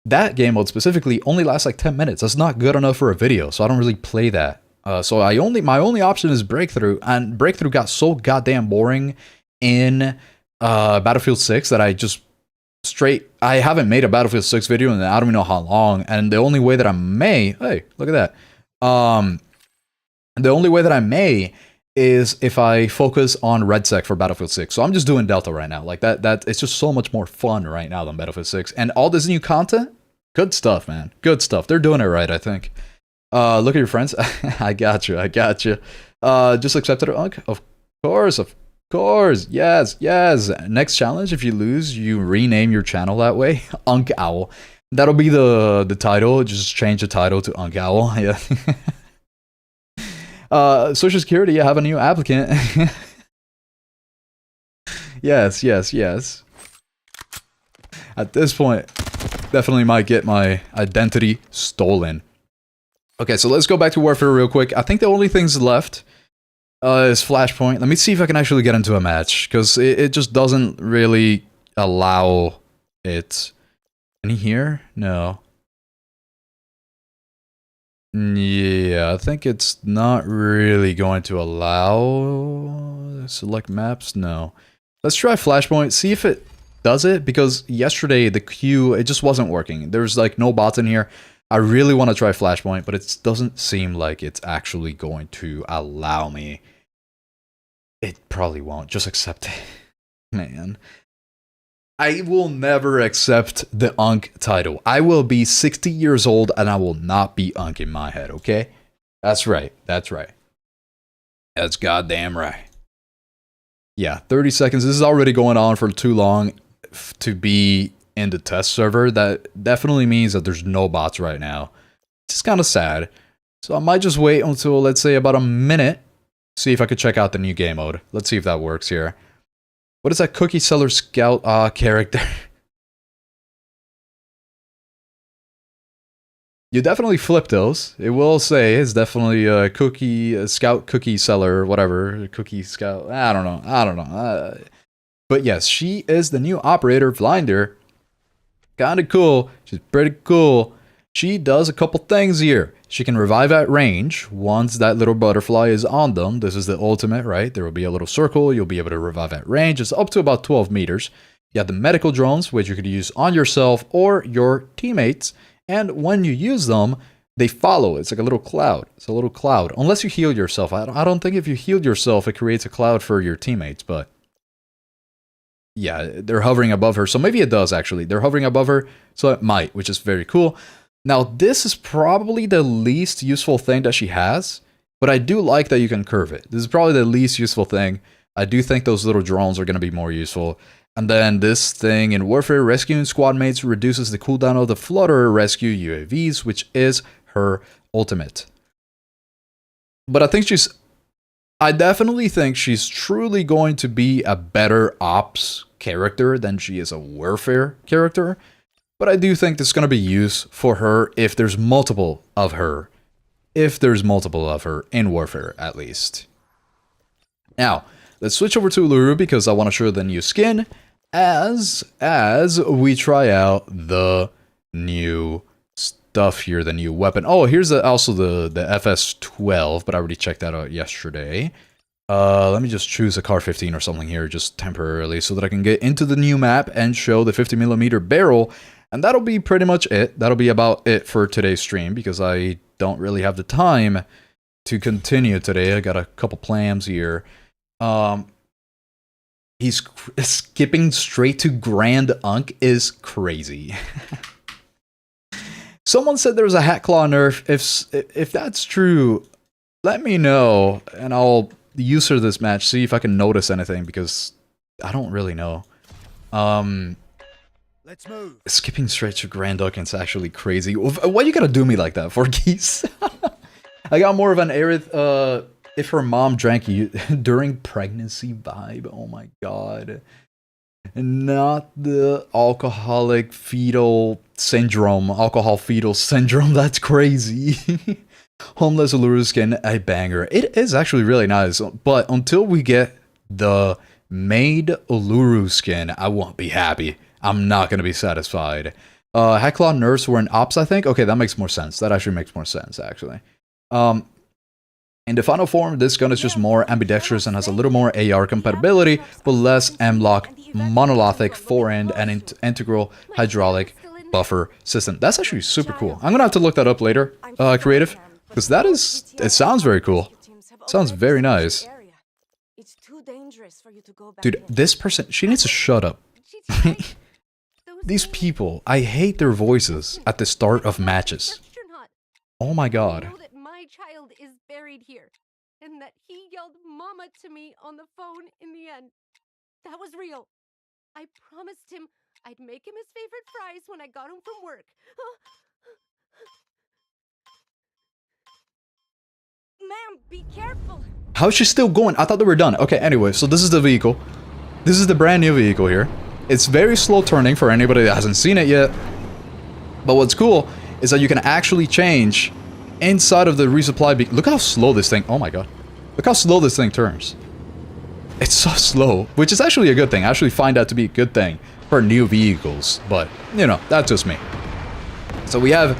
that game mode specifically only lasts like 10 minutes. That's not good enough for a video, so I don't really play that. So my only option is Breakthrough, and Breakthrough got so goddamn boring in Battlefield 6 that I haven't made a Battlefield 6 video in I don't even know how long, and the only way that I may, hey, look at that. The only way that I may is if I focus on RedSec for Battlefield 6. So I'm just doing Delta right now. Like that it's just so much more fun right now than Battlefield 6. And all this new content, good stuff, man. Good stuff. They're doing it right, I think. Look at your friends. I got you. Just accept it. Of course. Yes. Next challenge, if you lose, you rename your channel that way. AuxOwl. That'll be the title. Just change the title to AuxOwl. Yeah. Social Security, you have a new applicant. Yes. At this point, definitely might get my identity stolen. Okay, so let's go back to Warfare real quick. I think the only things left is Flashpoint. Let me see if I can actually get into a match, because it just doesn't really allow it. Any here? No. Yeah, I think it's not really going to allow select maps. No. Let's try Flashpoint, see if it does it, because yesterday the queue, it just wasn't working. There's like no bots in here. I really want to try Flashpoint, but it doesn't seem like it's actually going to allow me. It probably won't. Just accept it. Man. I will never accept the Unk title. I will be 60 years old and I will not be Unk in my head, okay? That's right. That's goddamn right. Yeah, 30 seconds. This is already going on for too long to be in the test server. That definitely means that there's no bots right now. It's just kind of sad. So I might just wait until, let's say, about a minute. See if I could check out the new game mode. Let's see if that works here. What is that Cookie Seller Scout character? You definitely flip those. It will say it's definitely a Scout Cookie Seller, whatever. Cookie Scout. I don't know. But yes, she is the new operator Blinder. Kinda cool. She's pretty cool. She does a couple things here. She can revive at range once that little butterfly is on them. This is the ultimate, right? There will be a little circle. You'll be able to revive at range. It's up to about 12 meters. You have the medical drones, which you could use on yourself or your teammates. And when you use them, they follow. It's like a little cloud. It's a little cloud. Unless you heal yourself. I don't think if you healed yourself, it creates a cloud for your teammates. But yeah, they're hovering above her. So maybe it does, actually. They're hovering above her. So it might, which is very cool. Now, this is probably the least useful thing that she has, but I do like that you can curve it. This is probably the least useful thing. I do think those little drones are going to be more useful. And then this thing in Warfare, rescuing squad mates reduces the cooldown of the Flutter rescue UAVs, which is her ultimate. But I definitely think she's truly going to be a better ops character than she is a Warfare character. But I do think there's going to be use for her if there's multiple of her. If there's multiple of her in Warfare, at least. Now, let's switch over to Uluru because I want to show the new skin as we try out the new stuff here, the new weapon. Oh, here's also the FS12, but I already checked that out yesterday. Let me just choose a car 15 or something here just temporarily so that I can get into the new map and show the 50mm barrel. And that'll be pretty much it. That'll be about it for today's stream because I don't really have the time to continue today. I got a couple plans here. He's skipping straight to Grand Unk is crazy. Someone said there was a Hat Claw nerf. If that's true, let me know and I'll use her this match, see if I can notice anything because I don't really know. Let's move. Skipping straight to Grand Unk is actually crazy. Why you gotta do me like that, Forgeese? I got more of an Aerith, if her mom drank you during pregnancy vibe. Oh my god. Not the alcoholic fetal syndrome. Alcohol fetal syndrome. That's crazy. Homeless Uluru skin, a banger. It is actually really nice. But until we get the made Uluru skin, I won't be happy. I'm not going to be satisfied. Hat Claw nerfs were in Ops, I think. Okay, that makes more sense. That actually makes more sense, actually. In the final form, this gun is just more ambidextrous and has a little more AR compatibility, but less M-lock, monolithic forend, and integral hydraulic buffer system. That's actually super cool. I'm gonna have to look that up later, Creative, because that is, it sounds very cool. Sounds very nice. Dude, this person, she needs to shut up. These people, I hate their voices at the start of matches. Oh my god. Is buried here, and that he yelled mama to me on the phone in the end. That was real. I promised him I'd make him his favorite fries when I got home from work. Ma'am, be careful. How's she still going? I thought they were done. Okay, anyway, so this is the vehicle. This is the brand new vehicle here. It's very slow turning for anybody that hasn't seen it yet. But what's cool is that you can actually change inside of the resupply. Look how slow this thing. Oh my god. Look how slow this thing turns. It's so slow, which is actually a good thing. I actually find that to be a good thing for new vehicles. But, you know, that's just me. So we have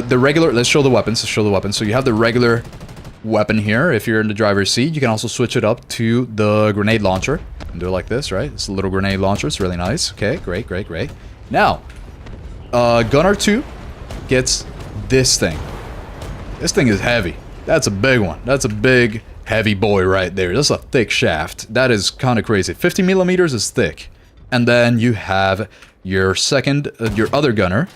the regular. Let's show the weapons. Let's show the weapons. So you have the regular weapon here. If you're in the driver's seat, you can also switch it up to the grenade launcher. And do it like this, right? It's a little grenade launcher. It's really nice. Okay, great, great, great. Now, Gunner 2 gets this thing. This thing is heavy. That's a big one. That's a big, heavy boy right there. That's a thick shaft. That is kind of crazy. 50mm is thick. And then you have your second, your other gunner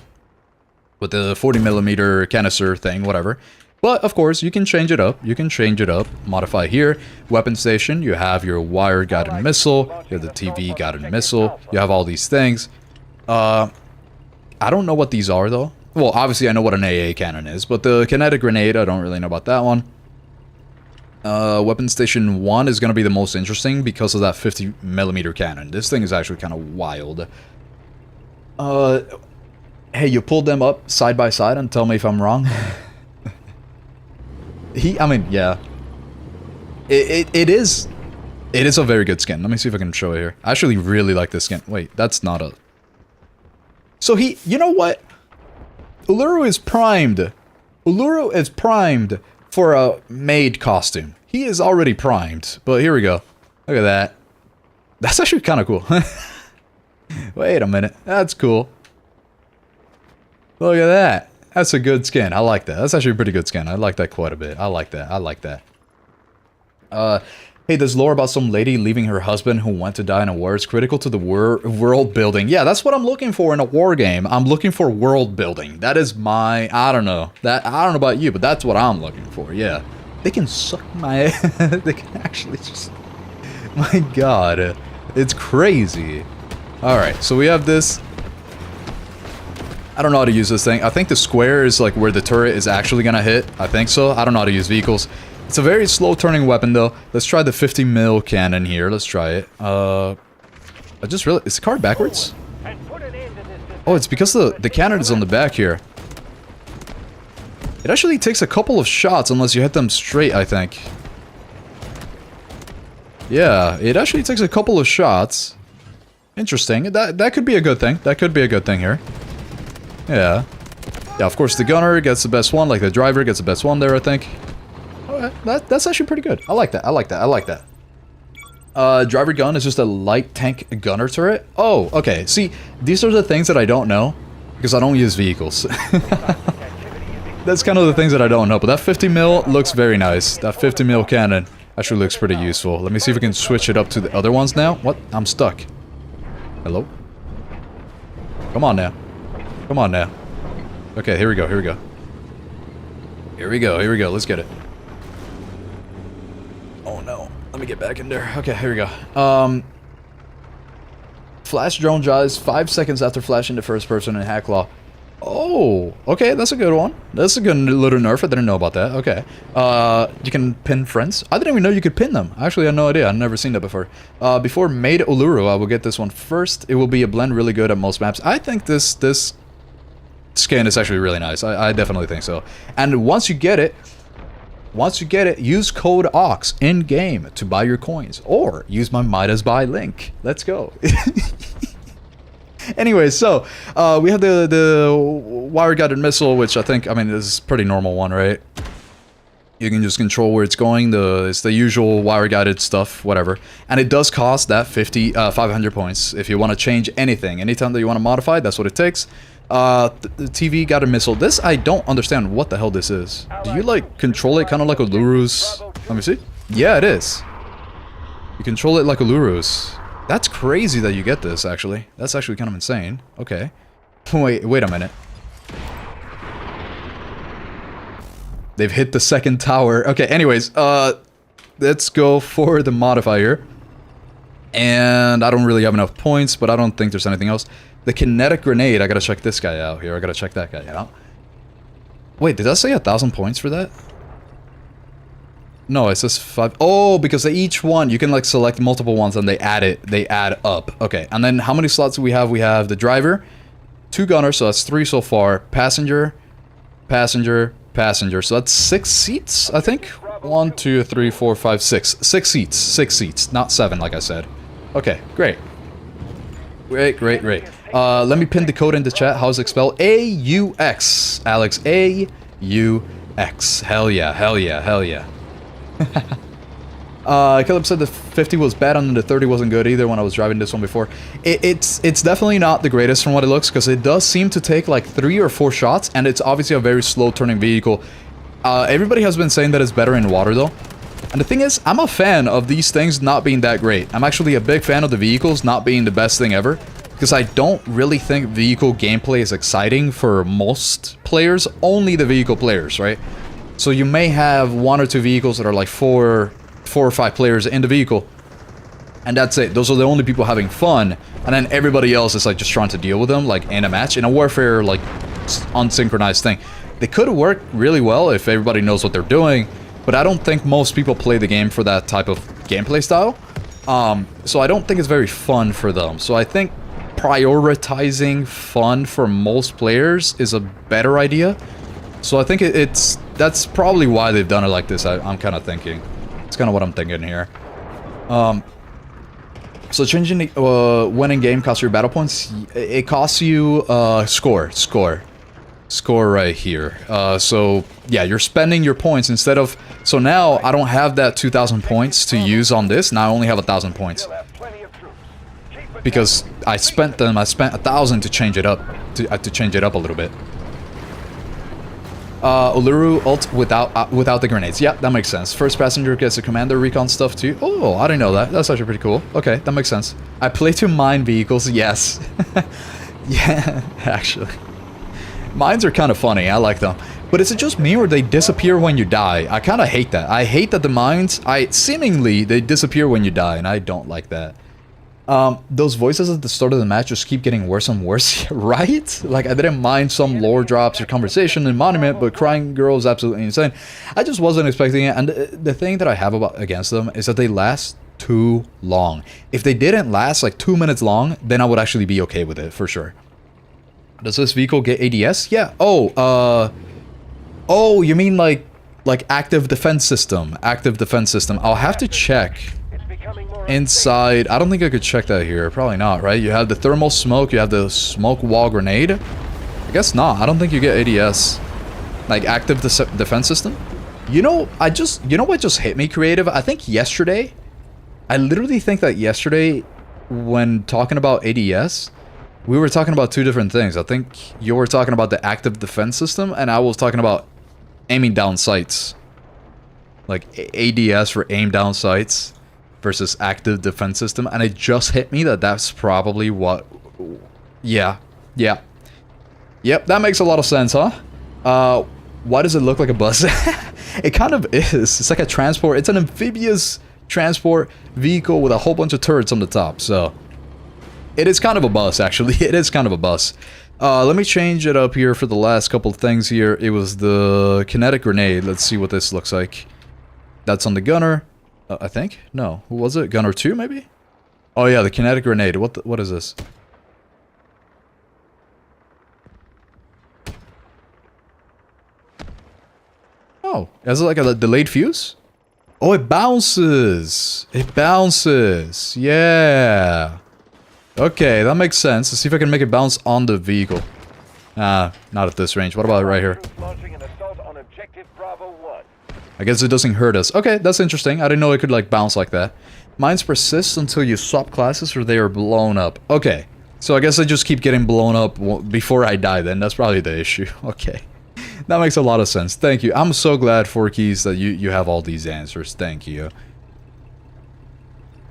with the 40mm canister thing, whatever. But, of course, you can change it up. You can change it up. Modify here. Weapon station. You have your wire guided missile. You have the TV guided missile. You have all these things. I don't know what these are, though. Well, obviously I know what an AA cannon is, but the kinetic grenade, I don't really know about that one. Weapon Station 1 is going to be the most interesting because of that 50mm cannon. This thing is actually kind of wild. Hey, you pulled them up side by side and tell me if I'm wrong. I mean, yeah. It is a very good skin. Let me see if I can show it here. I actually really like this skin. Wait, that's not a... So you know what? Uluru is primed. Uluru is primed for a maid costume. He is already primed. But here we go. Look at that. That's actually kind of cool. Wait a minute. That's cool. Look at that. That's a good skin. I like that. That's actually a pretty good skin. I like that quite a bit. I like that. I like that. Hey, there's lore about some lady leaving her husband who went to die in a war. It's critical to the world building. Yeah, that's what I'm looking for in a war game. I'm looking for world building. That is my... I don't know. I don't know about you, but that's what I'm looking for. Yeah. They can suck my... They can actually just... My god. It's crazy. Alright, so we have this... I don't know how to use this thing. I think the square is like where the turret is actually gonna hit. I think so. I don't know how to use vehicles. It's a very slow turning weapon though. Let's try the 50mm cannon here. Let's try it. I just realized, is the card backwards? Oh, it's because the cannon is on the back here. It actually takes a couple of shots unless you hit them straight, I think. Yeah, it actually takes a couple of shots. Interesting. That could be a good thing. That could be a good thing here. Yeah. Yeah, of course the gunner gets the best one, like the driver gets the best one there, I think. Okay, that's actually pretty good. I like that, I like that, I like that. Driver gun is just a light tank gunner turret. Oh, okay. See, these are the things that I don't know, because I don't use vehicles. That's kind of the things that I don't know, but that 50 mil looks very nice. That 50 mil cannon actually looks pretty useful. Let me see if we can switch it up to the other ones now. What? I'm stuck. Hello? Come on now. Come on now. Okay, here we go, here we go. Here we go, here we go, let's get it. Oh no, let me get back in there. Okay, here we go. Flash drone dies 5 seconds after flashing the first person in Hacklaw. Oh, okay, that's a good one. That's a good little nerf, I didn't know about that, okay. You can pin friends. I didn't even know you could pin them. Actually, I had no idea, I've never seen that before. Before Maid Uluru, I will get this one first. It will be a blend really good at most maps. I think this skin is actually really nice. I definitely think so. And once you get it, use code AUX in game to buy your coins, or use my Midas buy link. Let's go. Anyway, so we have the wire guided missile, which I think, I mean, this is a pretty normal one, right? You can just control where it's going. It's the usual wire guided stuff, whatever. And it does cost that 500 points if you want to change anything. Anytime that you want to modify, that's what it takes. The TV guided missile. This, I don't understand what the hell this is. Do you, like, control it kind of like Uluru's? Let me see. Yeah, it is. You control it like Uluru's. That's crazy that you get this, actually. That's actually kind of insane. Okay. Wait a minute. They've hit the second tower. Okay, anyways, let's go for the modifier. And I don't really have enough points, but I don't think there's anything else. The kinetic grenade, I gotta check this guy out here. I gotta check that guy out. Wait, did I say 1,000 points for that? No, it says 5. Oh, because each one, you can like select multiple ones and they add up. Okay, and then how many slots do we have? We have the driver, 2 gunners, so that's 3 so far. Passenger, passenger, passenger. So that's 6 seats, I think. 1, 2, 3, 4, 5, 6. 6 seats. 6 seats, not 7 like I said. Okay, great. Great. Let me pin the code in the chat. How's it spelled? AUX. Alex, AUX. Hell yeah, hell yeah, hell yeah. Caleb said the 50 was bad and the 30 wasn't good either when I was driving this one before. It's definitely not the greatest from what it looks, because it does seem to take like 3 or 4 shots, and it's obviously a very slow turning vehicle. Everybody has been saying that it's better in water though. And the thing is, I'm a fan of these things not being that great. I'm actually a big fan of the vehicles not being the best thing ever, because I don't really think vehicle gameplay is exciting for most players, only the vehicle players, right? So you may have 1 or 2 vehicles that are like 4 or 5 players in the vehicle, and that's it. Those are the only people having fun, and then everybody else is like just trying to deal with them, like in a match, in a warfare, like unsynchronized thing. They could work really well if everybody knows what they're doing, but I don't think most people play the game for that type of gameplay style. So I don't think it's very fun for them. So I think prioritizing fun for most players is a better idea. So I think that's probably why they've done it like this. I'm kind of thinking. It's kind of what I'm thinking here. So changing the winning game costs your battle points. It costs you score right here. So yeah, you're spending your points instead of. So now I don't have that 2,000 points to use on this. Now I only have 1,000 points because I spent them. I spent 1,000 to change it up. To change it up a little bit. Uluru ult without the grenades. Yeah, that makes sense. First passenger gets the commander recon stuff too. Oh, I didn't know that. That's actually pretty cool. Okay, that makes sense. I play to mine vehicles. Yes. Yeah, actually. Mines are kind of funny. I like them. But is it just me or they disappear when you die? I kind of hate that. I hate that the mines, seemingly, they disappear when you die, and I don't like that. Those voices at the start of the match just keep getting worse and worse, right? Like, I didn't mind some lore drops or conversation in Monument, but Crying Girl is absolutely insane. I just wasn't expecting it, and the thing that I have against them is that they last too long. If they didn't last like 2 minutes long, then I would actually be okay with it, for sure. Does this vehicle get ADS? Yeah. Oh, you mean like active defense system. Active defense system. I'll have to check. inside. I don't think I could check that here. Probably not, right? You have the thermal smoke. You have the smoke wall grenade. I guess not. I don't think you get ADS. Like, active defense system. You know, you know what just hit me, creative? I think yesterday, I literally think that yesterday, when talking about ADS, we were talking about two different things. I think you were talking about the active defense system, and I was talking about aiming down sights. Like, ADS for aim down sights versus active defense system, and it just hit me that that's probably what... Yeah. Yep, that makes a lot of sense, huh? Why does it look like a bus? It kind of is. It's like a transport. It's an amphibious transport vehicle with a whole bunch of turrets on the top, so... It is kind of a bus, actually. It is kind of a bus. Let me change it up here for the last couple of things here. It was the kinetic grenade. Let's see what this looks like. That's on the gunner. I think? No. Who was it? Gunner 2, maybe? Oh, yeah, the kinetic grenade. What is this? Oh, is it like a delayed fuse? Oh, it bounces. It bounces. Yeah. Okay, that makes sense. Let's see if I can make it bounce on the vehicle. Not at this range. What about right here? I guess it doesn't hurt us. Okay, that's interesting. I didn't know it could, like, bounce like that. Mines persist until you swap classes or they are blown up. Okay. So I guess I just keep getting blown up before I die then. That's probably the issue. Okay. That makes a lot of sense. Thank you. I'm so glad, 4Keys, that you have all these answers. Thank you.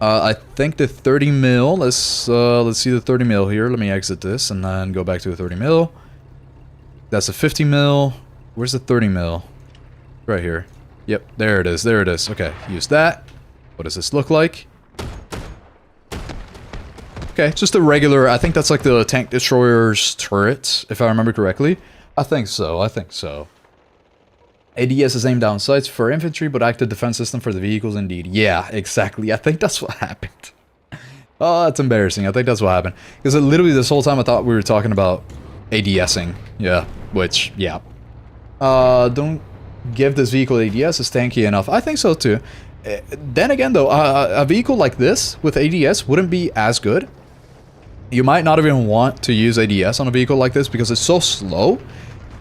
I think the 30 mil, let's see the 30 mil here. Let me exit this and then go back to the 30 mil. That's a 50 mil. Where's the 30 mil? Right here. Yep, there it is. There it is. Okay, use that. What does this look like? Okay, just a regular, I think that's like the tank destroyer's turret, if I remember correctly. I think so. ADS is aimed down sights for infantry, but active defense system for the vehicles indeed. Yeah, exactly. I think that's what happened. Oh, that's embarrassing. I think that's what happened. Because literally this whole time I thought we were talking about ADSing. Yeah, which, yeah. Don't give this vehicle ADS, it's tanky enough. I think so too. Then again though, a vehicle like this with ADS wouldn't be as good. You might not even want to use ADS on a vehicle like this because it's so slow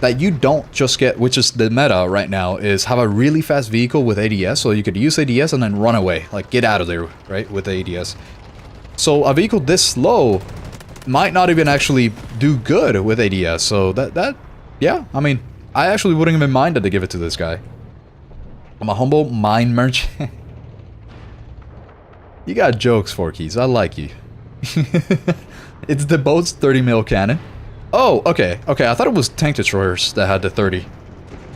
that you don't just get, which is the meta right now, is have a really fast vehicle with ADS, so you could use ADS and then run away, like get out of there, right, with the ADS. So a vehicle this slow might not even actually do good with ADS, so yeah, I mean, I actually wouldn't even mind to give it to this guy. I'm a humble mine merchant. You got jokes, 4Keys, I like you. It's the boat's 30 mil cannon. Oh, okay, I thought it was tank destroyers that had the 30.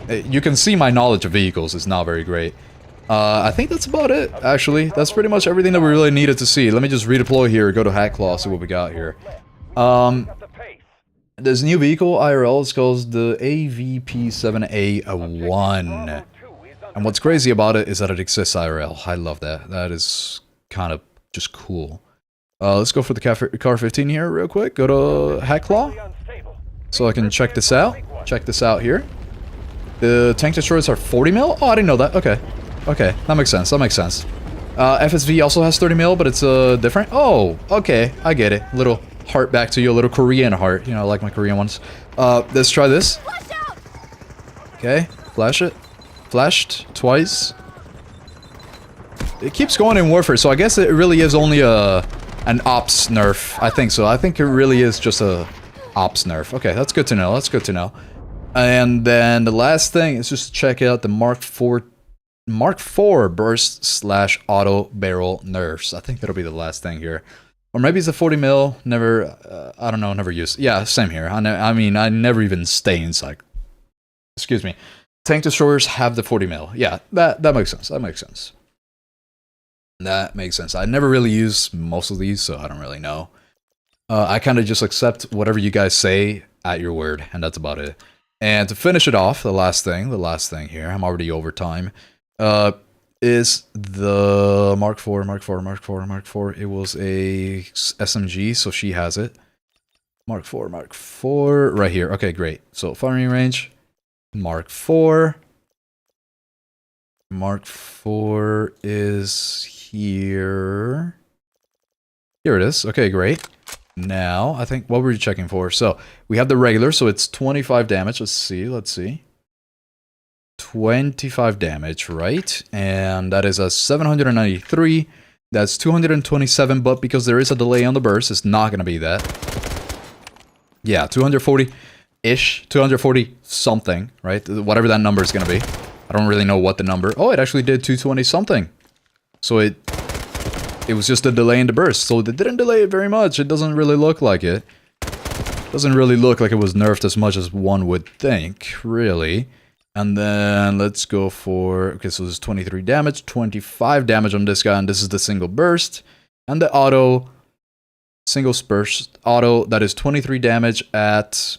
You can see my knowledge of vehicles is not very great. I think that's about it, actually. That's pretty much everything that we really needed to see. Let me just redeploy here, go to Hack Claw, see what we got here. This new vehicle, IRL, is called the AVP7A1. And what's crazy about it is that it exists IRL. I love that. That is kind of just cool. Let's go for the car 15 here real quick. Go to Hack Claw. So I can check this out. Check this out here. The tank destroyers are 40 mil? Oh, I didn't know that. Okay. Okay, that makes sense. That makes sense. FSV also has 30 mil, but it's different. Oh, okay. I get it. Little heart back to you. A little Korean heart. You know, I like my Korean ones. Let's try this. Okay. Flash it. Flashed twice. It keeps going in warfare, so I guess it really is only an ops nerf. I think so. I think it really is just a ops nerf. Okay, that's good to know. That's good to know. And then the last thing is just to check out the Mark IV burst / auto barrel nerfs. I think that'll be the last thing here. Or maybe it's a 40 mil. Never, I don't know, never used. Yeah, same here. I mean, I never even stay inside. Excuse me. Tank destroyers have the 40 mil. Yeah, that makes sense. That makes sense. That makes sense. I never really use most of these, so I don't really know. I kind of just accept whatever you guys say at your word, and that's about it. And to finish it off, the last thing here, I'm already over time, is the Mark IV. It was a SMG, so she has it. Mark IV, right here. Okay, great. So firing range, Mark IV. Mark 4 is here. Here it is. Okay, great. Now, I think, what were you checking for? So, we have the regular, so it's 25 damage. Let's see. 25 damage, right? And that is a 793. That's 227, but because there is a delay on the burst, it's not going to be that. Yeah, 240-ish. 240 something, right? Whatever that number is going to be. I don't really know what the number... Oh, it actually did 220 something. So it was just a delay in the burst. So they didn't delay it very much. It doesn't really look like it. Doesn't really look like it was nerfed as much as one would think, really. And then let's go for... Okay, so this is 23 damage, 25 damage on this guy, and this is the single burst. And the auto... Single burst auto, that is 23 damage at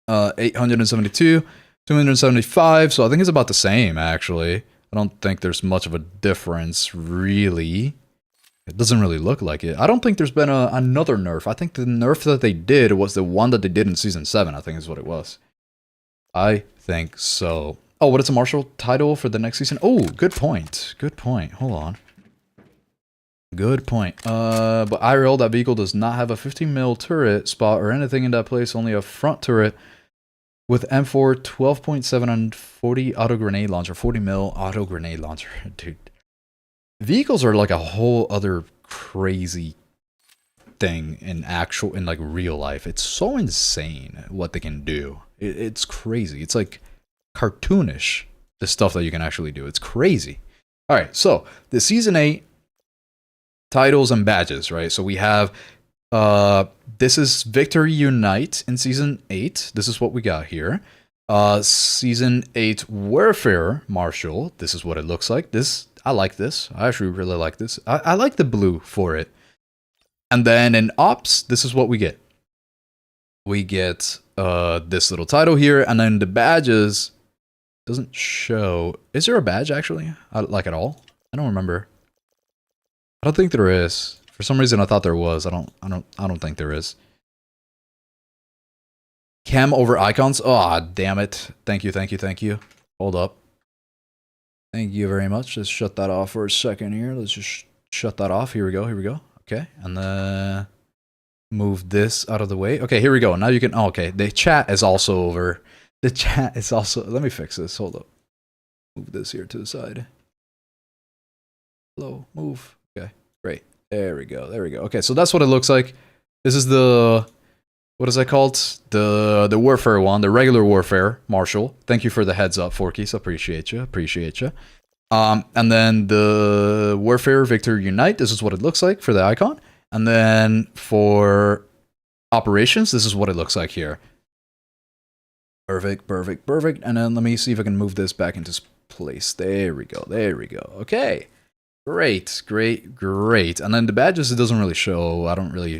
872, 275, so I think it's about the same, actually. I don't think there's much of a difference, really. It doesn't really look like it. I don't think there's been another nerf. I think the nerf that they did was the one that they did in Season 7, I think is what it was. I think so. Oh, what is a Marshall title for the next season? Oh, good point. Good point. Hold on. Good point. But IRL, that vehicle does not have a 15mm turret spot or anything in that place, only a front turret with M4, 12.7 and 40 auto grenade launcher, 40mm auto grenade launcher. Dude. Vehicles are like a whole other crazy thing in like real life. It's so insane what they can do. It's crazy. It's like cartoonish, the stuff that you can actually do. It's crazy. All right, so the Season 8 titles and badges, right? So we have, this is Victory Unite in Season 8. This is what we got here. Season 8 Warfare Marshal. This is what it looks like. I like this. I actually really like this. I like the blue for it. And then in Ops, this is what we get. We get this little title here, and then the badges doesn't show. Is there a badge actually? Like at all? I don't remember. I don't think there is. For some reason, I thought there was. I don't think there is. Cam over icons. Oh, damn it! Thank you. Hold up. Thank you very much. Let's shut that off for a second here. Let's just shut that off. Here we go. Okay, and then move this out of the way. Okay, here we go. Now you can. Oh, okay, the chat is also over. The chat is also. Let me fix this. Hold up. Move this here to the side. Hello, move. Okay, great. There we go. Okay, so that's what it looks like. This is the, what is that called? The warfare one, the regular warfare Marshal. Thank you for the heads up, Forkies. Appreciate you. And then the warfare Victor Unite. This is what it looks like for the icon. And then for operations, this is what it looks like here. Perfect. And then let me see if I can move this back into place. There we go. Okay. Great. And then the badges, it doesn't really show.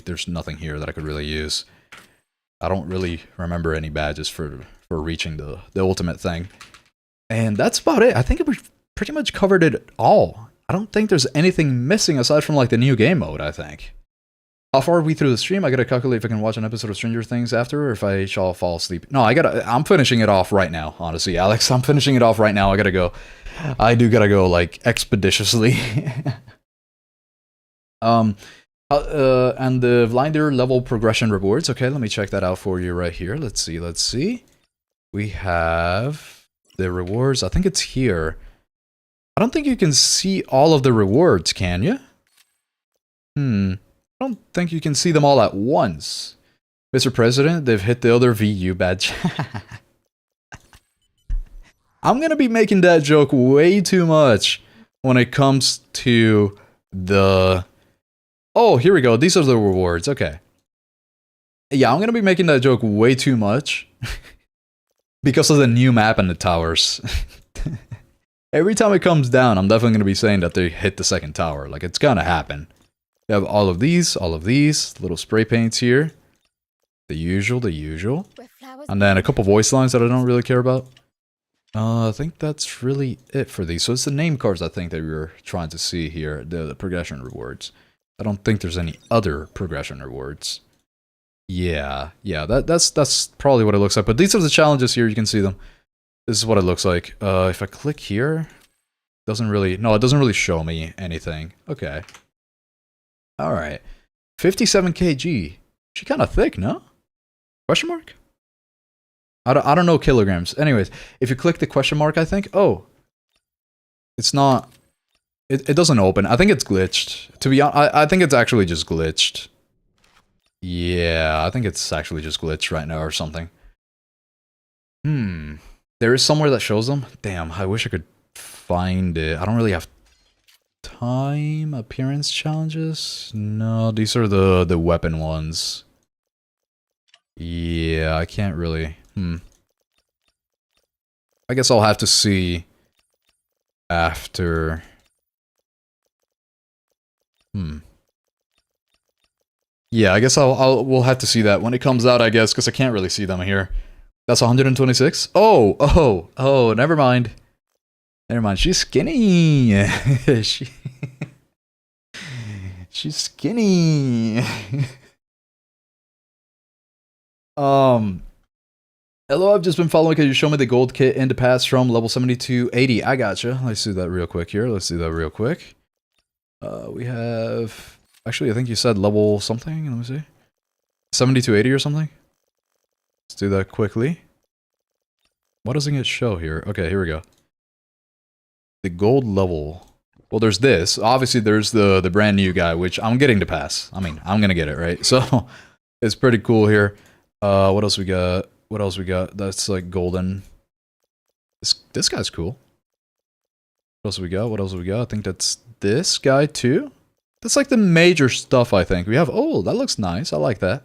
There's nothing here that I could really use. I don't really remember any badges for reaching the ultimate thing. And that's about it. I think we pretty much covered it all. I don't think there's anything missing aside from like the new game mode, I think. How far are we through the stream? I gotta calculate if I can watch an episode of Stranger Things after, or if I shall fall asleep. No, I'm finishing it off right now, honestly, Alex. I'm finishing it off right now. I do gotta go, like, expeditiously. And the Blinder level progression rewards. Okay, let me check that out for you right here. Let's see. We have the rewards. I think it's here. I don't think you can see all of the rewards, can you? I don't think you can see them all at once. Mr. President, they've hit the other VU badge. I'm gonna be making that joke way too much when it comes to the... Oh, here we go. These are the rewards. Okay. Yeah, I'm gonna be making that joke way too much because of the new map and the towers. Every time it comes down, I'm definitely gonna be saying that they hit the second tower. Like, it's gonna happen. You have all of these, little spray paints here. The usual. And then a couple voice lines that I don't really care about. I think that's really it for these. So it's the name cards, I think, that we were trying to see here, the progression rewards. I don't think there's any other progression rewards. Yeah, that's probably what it looks like. But these are the challenges here, you can see them. This is what it looks like. If I click here, doesn't really, no, it doesn't really show me anything. Okay. All right. 57 kg. She kind of thick, no? Question mark? I don't know kilograms. Anyways, if you click the question mark, I think, oh, it's not, it doesn't open. I think it's glitched. To be honest, I think it's actually just glitched. Yeah, I think it's actually just glitched right now or something. There is somewhere that shows them. Damn, I wish I could find it. I don't really have time. Appearance challenges? No, these are the weapon ones. Yeah, I can't really. I guess I'll have to see after. Yeah, I guess we'll have to see that when it comes out, I guess, because I can't really see them here. That's 126? Oh, never mind. Never mind, she's skinny. She's skinny. Hello, I've just been following because you showed me the gold kit in the past from level 70 to 80. I gotcha. Let's do that real quick here. Let's do that real quick. We have... Actually, I think you said level something. Let me see. 70 to 80 or something? Let's do that quickly. What doesn't it show here? Okay, here we go. The gold level. Well, there's this. Obviously, there's the brand new guy, which I'm getting to pass. I mean, I'm gonna get it, right? So, it's pretty cool here. What else we got? What else we got? That's like golden. This guy's cool. What else we got? What else we got? I think that's this guy too. That's like the major stuff, I think. We have, oh, that looks nice. I like that.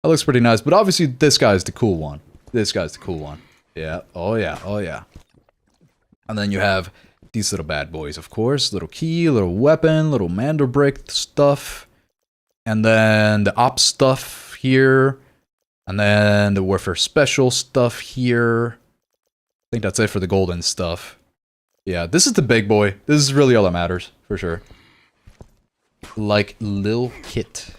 That looks pretty nice. But obviously, this guy's the cool one. This guy's the cool one. Yeah. Oh, yeah. Oh, yeah. And then you have these little bad boys, of course. Little key, little weapon, little Mando brick stuff. And then the ops stuff here. And then the Warfare Special stuff here. I think that's it for the golden stuff. Yeah, this is the big boy. This is really all that matters, for sure. Like Lil Kit.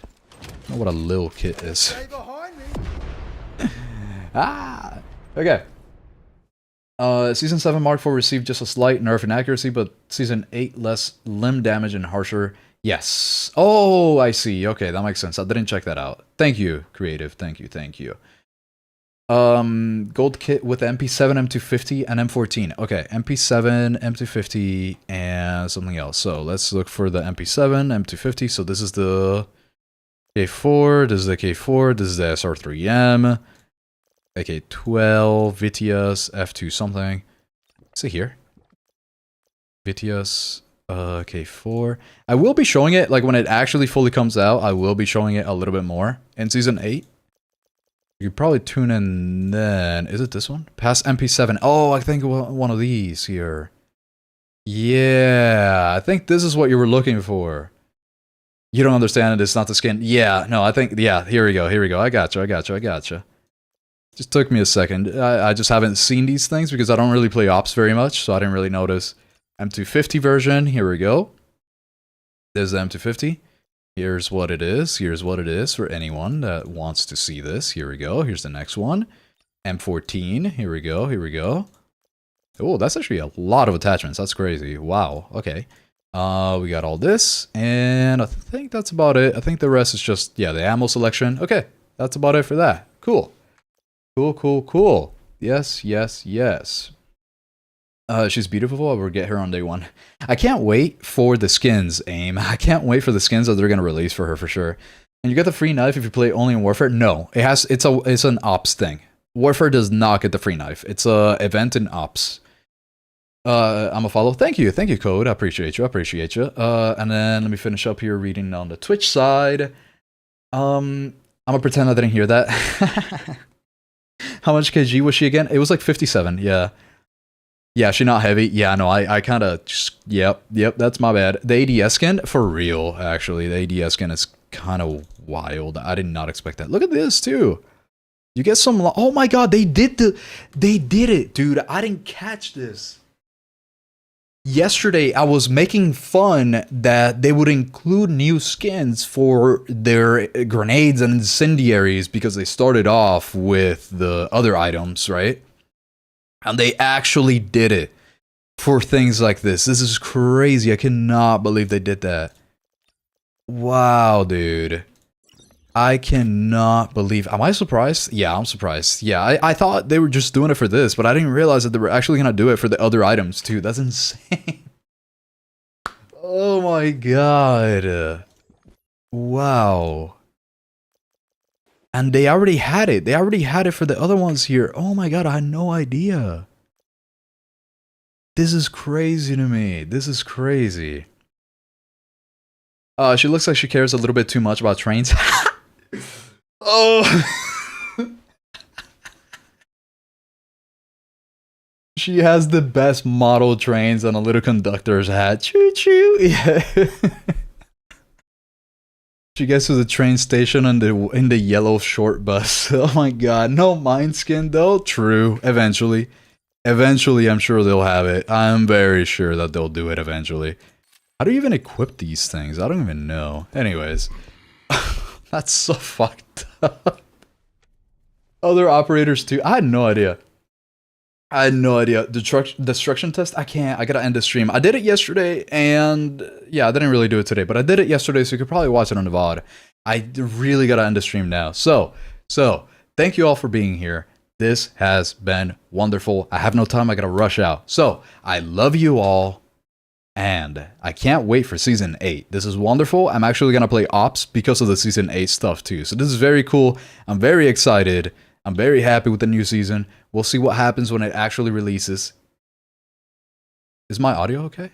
I don't know what a Lil Kit is. Stay behind me. Ah! Okay. Season 7 Mark 4 received just a slight nerf in accuracy, but Season 8 less limb damage and harsher. Yes. Oh, I see. Okay, that makes sense. I didn't check that out. Thank you, Creative. Thank you, thank you. Gold kit with MP7, M250, and M14. Okay, MP7, M250, and something else. So let's look for the MP7, M250. So this is the K4, this is the K4, this is the SR3M, AK-12, Vitius, F2 something. See here. Vitius, K4. I will be showing it, like when it actually fully comes out, I will be showing it a little bit more in Season 8. You could probably tune in then. Is it this one? Past MP7. Oh, I think one of these here. Yeah, I think this is what you were looking for. You don't understand it, it's not the skin. Yeah, no, I think, yeah, here we go, here we go. I gotcha. Just took me a second. I just haven't seen these things because I don't really play Ops very much, so I didn't really notice. M250 version, here we go. There's the M250. Here's what it is. Here's what it is for anyone that wants to see this. Here we go. Here's the next one. M14. Here we go. Here we go. Oh, that's actually a lot of attachments. That's crazy. Wow. Okay. We got all this. And I think that's about it. I think the rest is just, yeah, the ammo selection. Okay. That's about it for that. Cool. Cool. Yes. She's beautiful. I will get her on day one. I can't wait for the skins, AIM. I can't wait for the skins that they're going to release for her for sure. And you get the free knife if you play only in Warfare? No, it's an Ops thing. Warfare does not get the free knife. It's a event in Ops. I'm a follow. Thank you, Code. I appreciate you. And then let me finish up here reading on the Twitch side. I'm gonna pretend I didn't hear that. How much kg was she again? It was like 57. Yeah. Yeah, she not heavy. Yeah, no, I kind of just, yep, that's my bad. The ADS skin, for real, actually. The ADS skin is kind of wild. I did not expect that. Look at this, too. You get some, oh my god, they did it, dude. I didn't catch this. Yesterday, I was making fun that they would include new skins for their grenades and incendiaries because they started off with the other items, right? And they actually did it for things like this. This is crazy. I cannot believe they did that. Wow, dude. I cannot believe... Am I surprised? Yeah, I'm surprised. Yeah, I thought they were just doing it for this, but I didn't realize that they were actually going to do it for the other items, too. That's insane. Oh my god. Wow. And they already had it. They already had it for the other ones here. Oh my god, I had no idea. This is crazy to me. This is crazy. She looks like she cares a little bit too much about trains. Oh. She has the best model trains on a little conductor's hat. Choo choo. Yeah. She gets to the train station in the yellow short bus. Oh my god. No mind skin though. True. Eventually. Eventually, I'm sure they'll have it. I'm very sure that they'll do it eventually. How do you even equip these things? I don't even know. Anyways. That's so fucked up. Other operators too. I had no idea. I had no idea. Destruction test? I can't. I gotta end the stream. I did it yesterday, and yeah, I didn't really do it today, but I did it yesterday, so you could probably watch it on the VOD. I really gotta end the stream now. So, thank you all for being here. This has been wonderful. I have no time. I gotta rush out. So, I love you all, and I can't wait for Season 8. This is wonderful. I'm actually gonna play Ops because of the Season 8 stuff, too. So, this is very cool. I'm very excited. I'm very happy with the new season. We'll see what happens when it actually releases. Is my audio okay?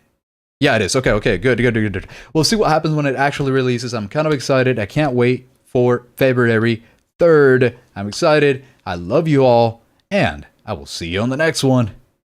Yeah, it is. Okay, good. We'll see what happens when it actually releases. I'm kind of excited. I can't wait for February 3rd. I'm excited. I love you all, and I will see you on the next one.